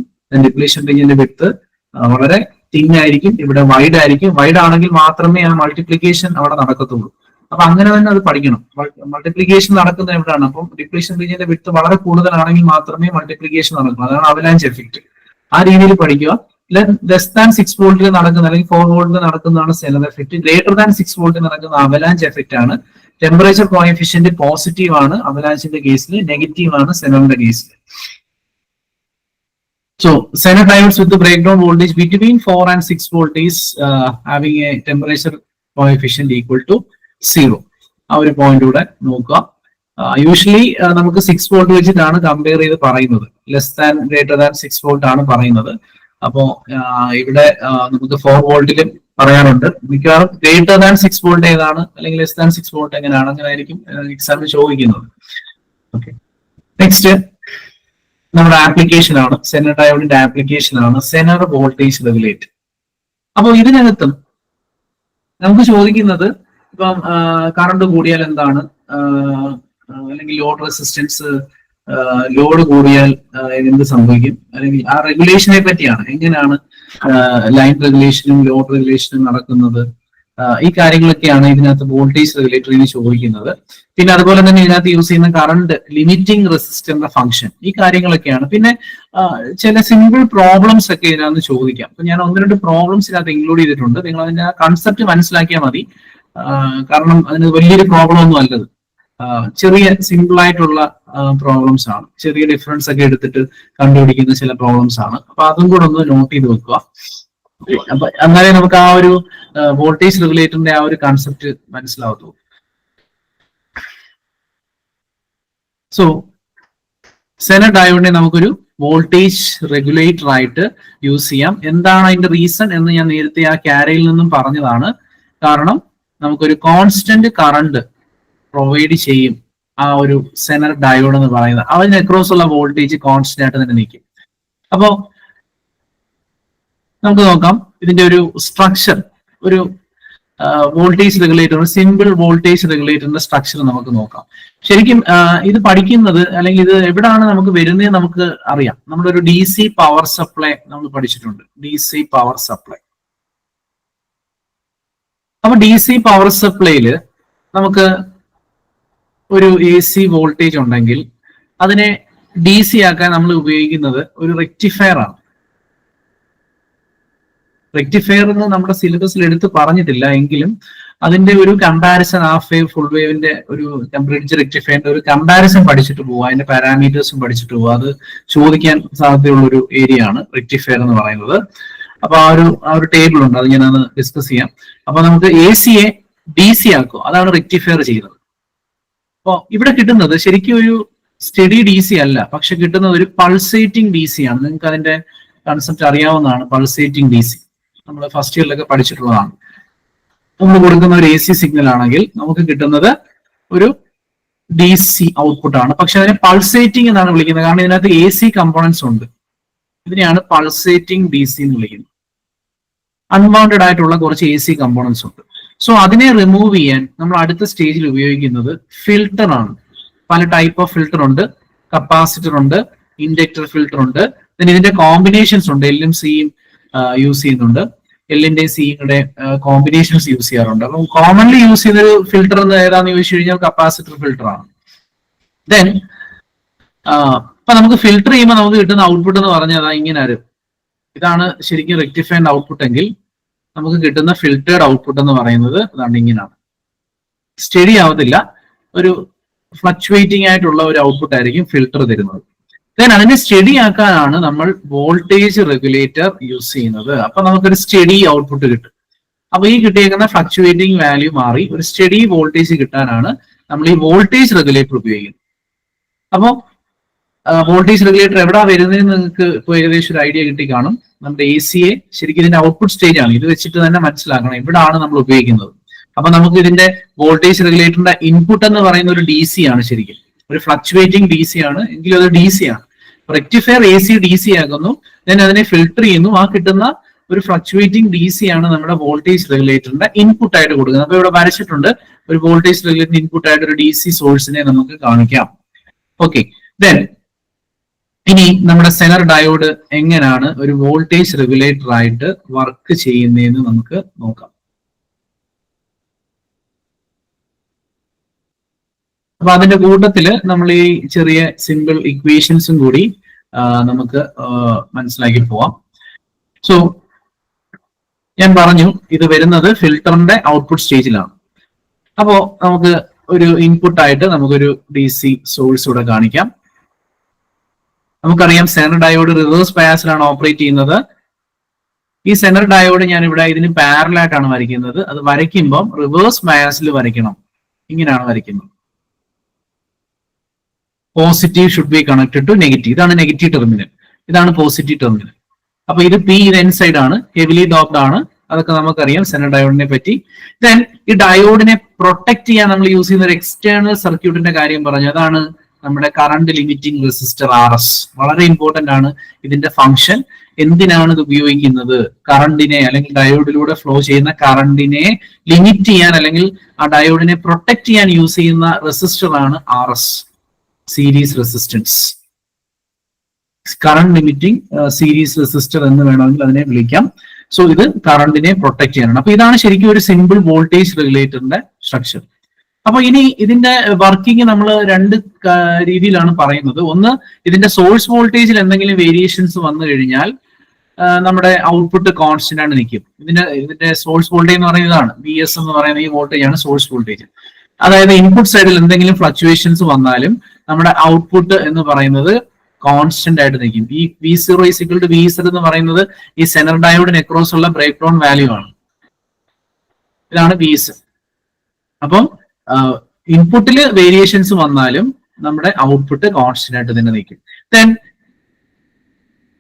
ഡിപ്ലീഷൻ റീജിയന്റെ വിഡ്ത്ത് വളരെ തിൻ ആയിരിക്കും, ഇവിടെ വൈഡ് ആയിരിക്കും. വൈഡ് ആണെങ്കിൽ മാത്രമേ ആ മൾട്ടിപ്ലിക്കേഷൻ അവിടെ നടക്കത്തുള്ളൂ. അപ്പൊ അങ്ങനെ തന്നെ അത് പഠിക്കണം. മൾട്ടിപ്ലിക്കേഷൻ നടക്കുന്നത് എവിടെയാണ്? അപ്പം ഡിപ്ലീഷൻ റീജിയന്റെ വിഡ്ത്ത് വളരെ കൂടുതലാണെങ്കിൽ മാത്രമേ മൾട്ടിപ്ലിക്കേഷൻ നടക്കൂ. അതാണ് അവലാൻച്ച് എഫക്റ്റ്. ആ രീതിയിൽ പഠിക്കുക. ലെസ് ദാൻ 6 വോൾട്ടിൽ നടക്കുന്ന അല്ലെങ്കിൽ 4 വോൾട്ടിൽ നടക്കുന്നതാണ് സെനർ എഫക്റ്റ്. ഗ്രേറ്റർ ദാൻ 6 വോൾട്ടിൽ നടക്കുന്ന അവലാൻച്ച് എഫക്റ്റ് ആണ്. ടെമ്പറേച്ചർ കോഎഫിഷ്യന്റ് പോസിറ്റീവ് ആണ് അവലാൻച്ചിന്റെ കേസിൽ, നെഗറ്റീവ് ആണ് സെനറിന്റെ കേസിൽ. So Zener diodes with the breakdown voltage between 4 and 6 volt is having a temperature coefficient equal to 0. ആ ഒരു പോയിന്റ് കൂടെ നോക്കുക. യൂഷ്വലി നമുക്ക് 6 വോൾട്ട് വെച്ചിട്ടാണ് കമ്പയർ ചെയ്ത് പറയുന്നത്. Less than greater than 6 volt ആണ് പറയുന്നത്. അപ്പോ ഇവിടെ നമുക്ക് 4 വോൾട്ടിലും പറയാറുണ്ട്. മിക്കവാറും ഗ്രേറ്റർ ദാൻ 6 വോൾട്ട് ഏതാണ് അല്ലെങ്കിൽ ലെസ് ദാൻ 6 വോൾട്ട് എങ്ങനെയാണ്, അങ്ങനെ ആയിരിക്കും എക്സാമിന് ചോദിക്കുന്നത്. ഓക്കെ, നെക്സ്റ്റ് നമ്മുടെ ആപ്ലിക്കേഷൻ ആണ്, സെനർ ഡയോഡിന്റെ ആപ്ലിക്കേഷൻ ആണ് സെനർ വോൾട്ടേജ് റെഗുലേറ്റർ. അപ്പോൾ ഇതിനകത്തും നമുക്ക് ചോദിക്കുന്നത് ഇപ്പം കറണ്ട് കൂടിയാൽ എന്താണ്, അല്ലെങ്കിൽ ലോഡ് റെസിസ്റ്റൻസ് ലോഡ് കൂടിയാൽ എന്ത് സംഭവിക്കും, അല്ലെങ്കിൽ ആ റെഗുലേഷനെ പറ്റിയാണ്, എങ്ങനെയാണ് ലൈൻ റെഗുലേഷനും ലോഡ് റെഗുലേഷനും നടക്കുന്നത്, ഈ കാര്യങ്ങളൊക്കെയാണ് ഇതിനകത്ത് വോൾട്ടേജ് റെഗുലേറ്ററിന് ചോദിക്കുന്നത്. പിന്നെ അതുപോലെ തന്നെ ഇതിനകത്ത് യൂസ് ചെയ്യുന്ന കറണ്ട് ലിമിറ്റിംഗ് റെസിസ്റ്ററിന്റെ ഫംഗ്ഷൻ, ഈ കാര്യങ്ങളൊക്കെയാണ്. പിന്നെ ചില സിമ്പിൾ പ്രോബ്ലംസ് ഒക്കെ ഇതിനകത്ത് ചോദിക്കാം. അപ്പൊ ഞാൻ 1-2 പ്രോബ്ലംസ് ഇതിനകത്ത് ഇൻക്ലൂഡ് ചെയ്തിട്ടുണ്ട്. നിങ്ങൾ അതിന്റെ ആ കൺസെപ്റ്റ് മനസ്സിലാക്കിയാൽ മതി. കാരണം അതിന് വലിയൊരു പ്രോബ്ലം ഒന്നും അല്ലത്, ചെറിയ സിമ്പിൾ ആയിട്ടുള്ള പ്രോബ്ലംസ് ആണ്, ചെറിയ ഡിഫറൻസ് ഒക്കെ എടുത്തിട്ട് കണ്ടുപിടിക്കുന്ന ചില പ്രോബ്ലംസ് ആണ്. അപ്പൊ അതും കൂടെ ഒന്ന് നോട്ട് ചെയ്ത് വെക്കുക. അപ്പൊ എന്നാലേ നമുക്ക് ആ ഒരു വോൾട്ടേജ് റെഗുലേറ്ററിന്റെ ആ ഒരു കൺസെപ്റ്റ് മനസ്സിലാവത്തുള്ളൂ. സോ സെനർ ഡയോഡിനെ നമുക്കൊരു വോൾട്ടേജ് റെഗുലേറ്റർ ആയിട്ട് യൂസ് ചെയ്യാം. എന്താണ് അതിന്റെ റീസൺ എന്ന് ഞാൻ നേരത്തെ ആ ക്യാരയിൽ നിന്നും പറഞ്ഞതാണ്. കാരണം നമുക്കൊരു കോൺസ്റ്റന്റ് കറണ്ട് പ്രൊവൈഡ് ചെയ്യും ആ ഒരു സെനർ ഡയോഡ് എന്ന് പറയുന്നത്. അതിന് അക്രോസ് ഉള്ള വോൾട്ടേജ് കോൺസ്റ്റന്റ് ആയിട്ട് തന്നെ നിൽക്കും. അപ്പോ നമുക്ക് നോക്കാം ഇതിന്റെ ഒരു സ്ട്രക്ചർ. ഒരു വോൾട്ടേജ് റെഗുലേറ്റർ, സിമ്പിൾ വോൾട്ടേജ് റെഗുലേറ്ററിന്റെ സ്ട്രക്ചർ നമുക്ക് നോക്കാം. ശരിക്കും ഇത് പഠിക്കുന്നത് അല്ലെങ്കിൽ ഇത് എവിടാണ് നമുക്ക് വരുന്നത് നമുക്ക് അറിയാം. നമ്മുടെ ഒരു DC പവർ സപ്ലൈ നമ്മൾ പഠിച്ചിട്ടുണ്ട്, DC പവർ സപ്ലൈ. അപ്പൊ DC പവർ സപ്ലൈയില് നമുക്ക് ഒരു AC വോൾട്ടേജ് ഉണ്ടെങ്കിൽ അതിനെ DC ആക്കാൻ നമ്മൾ ഉപയോഗിക്കുന്നത് ഒരു റെക്ടിഫയർ ആണ്. റെക്ടിഫയർ എന്ന് നമ്മുടെ സിലബസിൽ എടുത്ത് പറഞ്ഞിട്ടില്ല എങ്കിലും അതിന്റെ ഒരു കമ്പാരിസൺ, ഹാഫ് വേവ് ഫുൾ വേവിന്റെ ഒരു ബ്രിഡ്ജ് റെക്ടിഫയറിന്റെ ഒരു കമ്പാരിസൺ പഠിച്ചിട്ട് പോവുക, അതിന്റെ പാരാമീറ്റേഴ്സും പഠിച്ചിട്ട് പോവുക. അത് ചോദിക്കാൻ സാധ്യതയുള്ള ഒരു ഏരിയ ആണ് റെക്ടിഫയർ എന്ന് പറയുന്നത്. അപ്പൊ ആ ഒരു ടേബിൾ ഉണ്ട്, അത് ഞാനത് ഡിസ്കസ് ചെയ്യാം. അപ്പൊ നമുക്ക് AC-യെ DC ആക്കും, അതാണ് റെക്ടിഫയർ ചെയ്യുന്നത്. അപ്പൊ ഇവിടെ കിട്ടുന്നത് ശരിക്കും ഒരു സ്റ്റഡി DC അല്ല, പക്ഷെ കിട്ടുന്നത് ഒരു പൾസേറ്റിംഗ് DC ആണ്. നിങ്ങൾക്ക് അതിന്റെ കൺസെപ്റ്റ് അറിയാവുന്നതാണ്. പൾസേറ്റിംഗ് DC നമ്മൾ ഫസ്റ്റ് ഇയറിലൊക്കെ പഠിച്ചിട്ടുള്ളതാണ്. നമ്മൾ കൊടുക്കുന്ന ഒരു AC സിഗ്നൽ ആണെങ്കിൽ നമുക്ക് കിട്ടുന്നത് ഒരു DC ഔട്ട്പുട്ട് ആണ്. പക്ഷെ അതിനെ പൾസേറ്റിംഗ് എന്നാണ് വിളിക്കുന്നത്, കാരണം ഇതിനകത്ത് AC കമ്പോണൻസ് ഉണ്ട്. ഇതിനെയാണ് പൾസേറ്റിംഗ് DC എന്ന് വിളിക്കുന്നത്. അൺവാണ്ടഡ് ആയിട്ടുള്ള കുറച്ച് AC കമ്പോണൻസ് ഉണ്ട്. സോ അതിനെ റിമൂവ് ചെയ്യാൻ നമ്മൾ അടുത്ത സ്റ്റേജിൽ ഉപയോഗിക്കുന്നത് ഫിൽട്ടർ ആണ്. പല ടൈപ്പ് ഓഫ് ഫിൽട്ടർ ഉണ്ട്, കപ്പാസിറ്റർ ഉണ്ട്, ഇൻഡക്ടർ ഫിൽട്ടർ ഉണ്ട്. പിന്നെ ഇതിന്റെ കോമ്പിനേഷൻസ് ഉണ്ട്. L-ഉം C-യും യൂസ് ചെയ്യുന്നുണ്ട്. L-ന്റെയും C-യുടെ കോമ്പിനേഷൻസ് യൂസ് ചെയ്യാറുണ്ട്. അപ്പം കോമൺലി യൂസ് ചെയ്യുന്ന ഒരു ഫിൽട്ടർ ഏതാന്ന് ചോദിച്ചു കഴിഞ്ഞാൽ കപ്പാസിറ്റർ ഫിൽട്ടർ ആണ്. ദെൻ ഇപ്പൊ നമുക്ക് ഫിൽട്ടർ ചെയ്യുമ്പോൾ നമുക്ക് കിട്ടുന്ന ഔട്ട്പുട്ട് എന്ന് പറഞ്ഞാൽ ഇങ്ങനെ ഇതാണ് ശരിക്കും റെക്ടിഫൈൻഡ് ഔട്ട്പുട്ട് എങ്കിൽ നമുക്ക് കിട്ടുന്ന ഫിൽറ്റേർഡ് ഔട്ട്പുട്ട് എന്ന് പറയുന്നത് അതാണ്, ഇങ്ങനെയാണ്. സ്റ്റഡി ആവത്തില്ല, ഒരു ഫ്ലക്ച്വേറ്റിംഗ് ആയിട്ടുള്ള ഒരു ഔട്ട്പുട്ട് ആയിരിക്കും ഫിൽട്ടർ തരുന്നത്. ദെൻ അതിനെ സ്റ്റഡി ആക്കാനാണ് നമ്മൾ വോൾട്ടേജ് റെഗുലേറ്റർ യൂസ് ചെയ്യുന്നത്. അപ്പൊ നമുക്കൊരു സ്റ്റഡി ഔട്ട്പുട്ട് കിട്ടും. അപ്പൊ ഈ കിട്ടിയേക്കുന്ന ഫ്ലക്ച്വേറ്റിംഗ് വാല്യൂ മാറി ഒരു സ്റ്റഡി വോൾട്ടേജ് കിട്ടാനാണ് നമ്മൾ ഈ വോൾട്ടേജ് റെഗുലേറ്റർ ഉപയോഗിക്കുന്നത്. അപ്പോ വോൾട്ടേജ് റെഗുലേറ്റർ എവിടെ വരുന്നതെന്ന് നിങ്ങൾക്ക് ഇപ്പോൾ ഏകദേശം ഒരു ഐഡിയ കിട്ടി കാണും. നമ്മുടെ AC-യെ ശരിക്കും ഇതിന്റെ ഔട്ട്പുട്ട് സ്റ്റേജ് ആണ്. ഇത് വെച്ചിട്ട് തന്നെ മനസ്സിലാക്കണം ഇവിടാണ് നമ്മൾ ഉപയോഗിക്കുന്നത്. അപ്പൊ നമുക്ക് ഇതിന്റെ വോൾട്ടേജ് റെഗുലേറ്ററിന്റെ ഇൻപുട്ട് എന്ന് പറയുന്ന ഒരു DC ആണ്. ശരിക്കും ഒരു ഫ്ലക്ച്വേറ്റിംഗ് DC ആണ് എങ്കിലും അത് DC ആണ്. റെക്ടിഫയർ AC DC ആക്കുന്നു, ദെൻ അതിനെ ഫിൽട്ടർ ചെയ്യുന്നു. ആ കിട്ടുന്ന ഒരു ഫ്ലക്ച്വേറ്റിംഗ് DC ആണ് നമ്മുടെ വോൾട്ടേജ് റെഗുലേറ്ററിന്റെ ഇൻപുട്ട് ആയിട്ട് കൊടുക്കുന്നത്. അപ്പൊ ഇവിടെ വരച്ചിട്ടുണ്ട് ഒരു വോൾട്ടേജ് റെഗുലേറ്ററിന്റെ ഇൻപുട്ട് ആയിട്ട് ഒരു DC സോഴ്സിനെ നമുക്ക് കാണിക്കാം. ഓക്കെ, ദെൻ ഇനി നമ്മുടെ സെനർ ഡയോഡ് എങ്ങനെയാണ് ഒരു വോൾട്ടേജ് റെഗുലേറ്റർ ആയിട്ട് വർക്ക് ചെയ്യുന്നതെന്ന് നമുക്ക് നോക്കാം. അപ്പൊ അതിന്റെ കൂട്ടത്തില് നമ്മൾ ഈ ചെറിയ സിമ്പിൾ ഇക്വേഷൻസും കൂടി നമുക്ക് മനസ്സിലാക്കി പോവാം. സോ ഞാൻ പറഞ്ഞു ഇത് വരുന്നത് ഫിൽട്ടറിന്റെ ഔട്ട്പുട്ട് സ്റ്റേജിലാണ്. അപ്പോ നമുക്ക് ഒരു ഇൻപുട്ട് ആയിട്ട് നമുക്കൊരു DC സോഴ്സ് ഇവിടെ കാണിക്കാം. നമുക്കറിയാം സെനർ ഡയോഡ് റിവേഴ്സ് ബയാസിലാണ് ഓപ്പറേറ്റ് ചെയ്യുന്നത്. ഈ സെനർ ഡയോഡ് ഞാൻ ഇവിടെ ഇതിന് പാരലായിട്ടാണ് വരയ്ക്കുന്നത്. അത് വരയ്ക്കുമ്പോൾ റിവേഴ്സ് ബയാസിൽ വരയ്ക്കണം. ഇങ്ങനെയാണ് വരയ്ക്കുന്നത്. Positive should be connected to negative. ഇതാണ് നെഗറ്റീവ് ടെർമിനൽ, ഇതാണ് പോസിറ്റീവ് ടെർമിനൽ. അപ്പൊ ഇത് P, ഇത് N സൈഡ് ആണ്, ഹെവിലി ഡോപ്ഡ് ആണ്. അതൊക്കെ നമുക്കറിയാം സെനർ ഡയോഡിനെ പറ്റി. ദെൻ ഈ ഡയോഡിനെ പ്രൊട്ടക്ട് ചെയ്യാൻ നമ്മൾ യൂസ് ചെയ്യുന്ന ഒരു എക്സ്റ്റേണൽ സർക്യൂട്ടിന്റെ കാര്യം പറഞ്ഞു. അതാണ് നമ്മുടെ കറണ്ട് ലിമിറ്റിംഗ് റെസിസ്റ്റർ RS. വളരെ ഇമ്പോർട്ടന്റ് ആണ് ഇതിന്റെ ഫംഗ്ഷൻ. എന്തിനാണ് ഇത് ഉപയോഗിക്കുന്നത്? കറണ്ടിനെ അല്ലെങ്കിൽ ഡയോഡിലൂടെ ഫ്ലോ ചെയ്യുന്ന കറണ്ടിനെ ലിമിറ്റ് ചെയ്യാൻ അല്ലെങ്കിൽ ആ ഡയോഡിനെ പ്രൊട്ടക്ട് ചെയ്യാൻ യൂസ് ചെയ്യുന്ന റെസിസ്റ്റർ ആണ് RS, series resistance. Current limiting series resistor എന്ന് വേണമെങ്കിൽ അതിനെ വിളിക്കാം. സോ ഇത് കറണ്ടിനെ പ്രൊട്ടക്ട് ചെയ്യാനാണ്. അപ്പൊ ഇതാണ് ശരിക്കും ഒരു സിമ്പിൾ വോൾട്ടേജ് റെഗുലേറ്ററിന്റെ സ്ട്രക്ചർ. അപ്പൊ ഇനി ഇതിന്റെ വർക്കിംഗ് നമ്മൾ രണ്ട് രീതിയിലാണ് പറയുന്നത്. ഒന്ന്, ഇതിന്റെ സോഴ്സ് വോൾട്ടേജിൽ എന്തെങ്കിലും വേരിയേഷൻസ് വന്നു കഴിഞ്ഞാൽ നമ്മുടെ ഔട്ട്പുട്ട് കോൺസ്റ്റന്റ് ആണ് നിൽക്കും. ഇതിന്റെ സോഴ്സ് വോൾട്ടേജ് എന്ന് പറയുന്നതാണ് VS എന്ന് പറയുന്ന ഈ വോൾട്ടേജ് ആണ് സോഴ്സ് വോൾട്ടേജ്. അതായത് ഇൻപുട്ട് സൈഡിൽ എന്തെങ്കിലും ഫ്ലക്ച്വേഷൻസ് വന്നാലും നമ്മുടെ ഔട്ട്പുട്ട് എന്ന് പറയുന്നത് കോൺസ്റ്റന്റ് ആയിട്ട് നിൽക്കും. ഈ V0 = VZ എന്ന് പറയുന്നത് ഈ സെനർ ഡയോഡിന് അക്രോസ് ഉള്ള ബ്രേക്ക് ഡൗൺ വാല്യൂ ആണ്. ഇതാണ് VS. അപ്പം ഇൻപുട്ടിൽ വേരിയേഷൻസ് വന്നാലും നമ്മുടെ ഔട്ട്പുട്ട് കോൺസ്റ്റന്റ് ആയിട്ട് തന്നെ നിൽക്കും. ദെൻ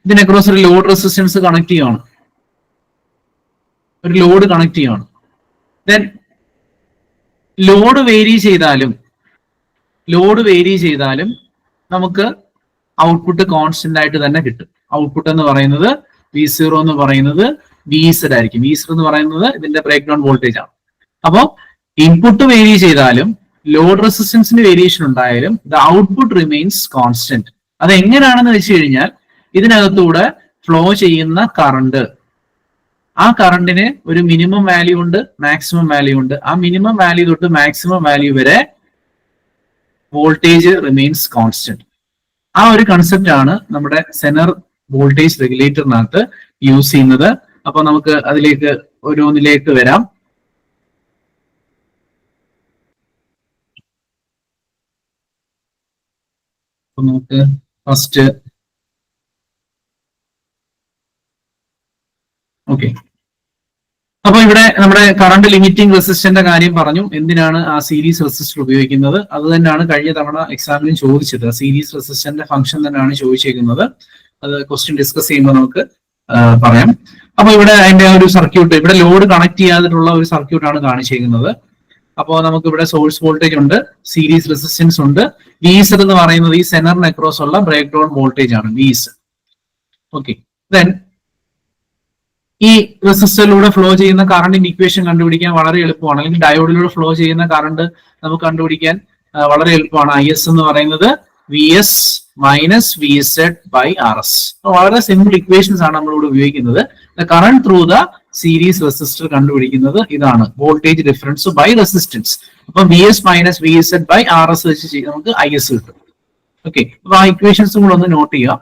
ഇതിന് അക്രോസ് ഒരു ലോഡ് റെസിസ്റ്റൻസ് കണക്ട് ചെയ്യുകയാണ്, ഒരു ലോഡ് കണക്ട് ചെയ്യുകയാണ്. ദെൻ ലോഡ് വേരി ചെയ്താലും നമുക്ക് ഔട്ട്പുട്ട് കോൺസ്റ്റന്റ് ആയിട്ട് തന്നെ കിട്ടും. ഔട്ട്പുട്ട് എന്ന് പറയുന്നത് V0 എന്ന് പറയുന്നത് VZ ആയിരിക്കും. VZ എന്ന് പറയുന്നത് ഇതിന്റെ ബ്രേക്ക് ഡൗൺ വോൾട്ടേജ് ആണ്. അപ്പോൾ ഇൻപുട്ട് വേരി ചെയ്താലും ലോഡ് റെസിസ്റ്റൻസിന് വേരിയേഷൻ ഉണ്ടായാലും ദ ഔട്ട്പുട്ട് റിമെയിൻസ് കോൺസ്റ്റന്റ്. അത് എങ്ങനെയാണെന്ന് വെച്ച് കഴിഞ്ഞാൽ ഇതിനകത്തൂടെ ഫ്ലോ ചെയ്യുന്ന കറണ്ട്, ആ കറണ്ടിന് ഒരു മിനിമം വാല്യൂ ഉണ്ട്, മാക്സിമം വാല്യൂ ഉണ്ട്. ആ മിനിമം വാല്യൂ തൊട്ട് മാക്സിമം വാല്യൂ വരെ വോൾട്ടേജ് റിമെയിൻസ് കോൺസ്റ്റന്റ്. ആ ഒരു കൺസെപ്റ്റ് ആണ് നമ്മുടെ സെനർ വോൾട്ടേജ് റെഗുലേറ്ററിനകത്ത് യൂസ് ചെയ്യുന്നത്. അപ്പൊ നമുക്ക് അതിലേക്ക് ഓരോന്നിലേക്ക് വരാം. നമുക്ക് ഫസ്റ്റ് ഓക്കെ. അപ്പൊ ഇവിടെ നമ്മുടെ കറണ്ട് ലിമിറ്റിംഗ് റെസിസ്റ്ററിന്റെ കാര്യം പറഞ്ഞു. എന്തിനാണ് ആ സീരീസ് റെസിസ്റ്റർ ഉപയോഗിക്കുന്നത്? അത് തന്നെയാണ് കഴിഞ്ഞ തവണ എക്സാമിനും ചോദിച്ചത്. സീരീസ് റെസിസ്റ്ററിന്റെ ഫംഗ്ഷൻ തന്നെയാണ് ചോദിച്ചേക്കുന്നത്. അത് ക്വസ്റ്റ്യൻ ഡിസ്കസ് ചെയ്യുമ്പോൾ നമുക്ക് പറയാം. അപ്പൊ ഇവിടെ അതിന്റെ ഒരു സർക്യൂട്ട്, ഇവിടെ ലോഡ് കണക്ട് ചെയ്യാതിട്ടുള്ള ഒരു സർക്യൂട്ടാണ് കാണിച്ചേക്കുന്നത്. അപ്പോൾ നമുക്ക് ഇവിടെ സോഴ്സ് വോൾട്ടേജ് ഉണ്ട്, സീരീസ് റെസിസ്റ്റൻസ് ഉണ്ട്. VZ എന്ന് പറയുന്നത് ഈ സെനറിന് അക്രോസ് ഉള്ള ബ്രേക്ക് ഡൗൺ വോൾട്ടേജ് ആണ് VZ. ഓക്കെ. ദെൻ ഈ റെസിസ്റ്ററിലൂടെ ഫ്ലോ ചെയ്യുന്ന കറണ്ടിന്റെ ഇക്വേഷൻ കണ്ടുപിടിക്കാൻ വളരെ എളുപ്പമാണ്. അല്ലെങ്കിൽ ഡയോഡിലൂടെ ഫ്ലോ ചെയ്യുന്ന കറണ്ട് നമുക്ക് കണ്ടുപിടിക്കാൻ വളരെ എളുപ്പമാണ്. IS എന്ന് പറയുന്നത് VS - VZ / RS. വളരെ സിമ്പിൾ ഇക്വേഷൻസ് ആണ് നമ്മളിവിടെ ഉപയോഗിക്കുന്നത്. Current through the series resistor കണ്ടുപിടിക്കുന്നത് ഇതാണ്, വോൾട്ടേജ് ഡിഫറൻസ് ബൈ റെസിസ്റ്റൻസ്. അപ്പൊ VS - VZ / RS വെച്ച് നമുക്ക് IS കിട്ടും. ഓക്കെ. അപ്പൊ ആ ഇക്വേഷൻസും കൂടെ ഒന്ന് നോട്ട് ചെയ്യുക.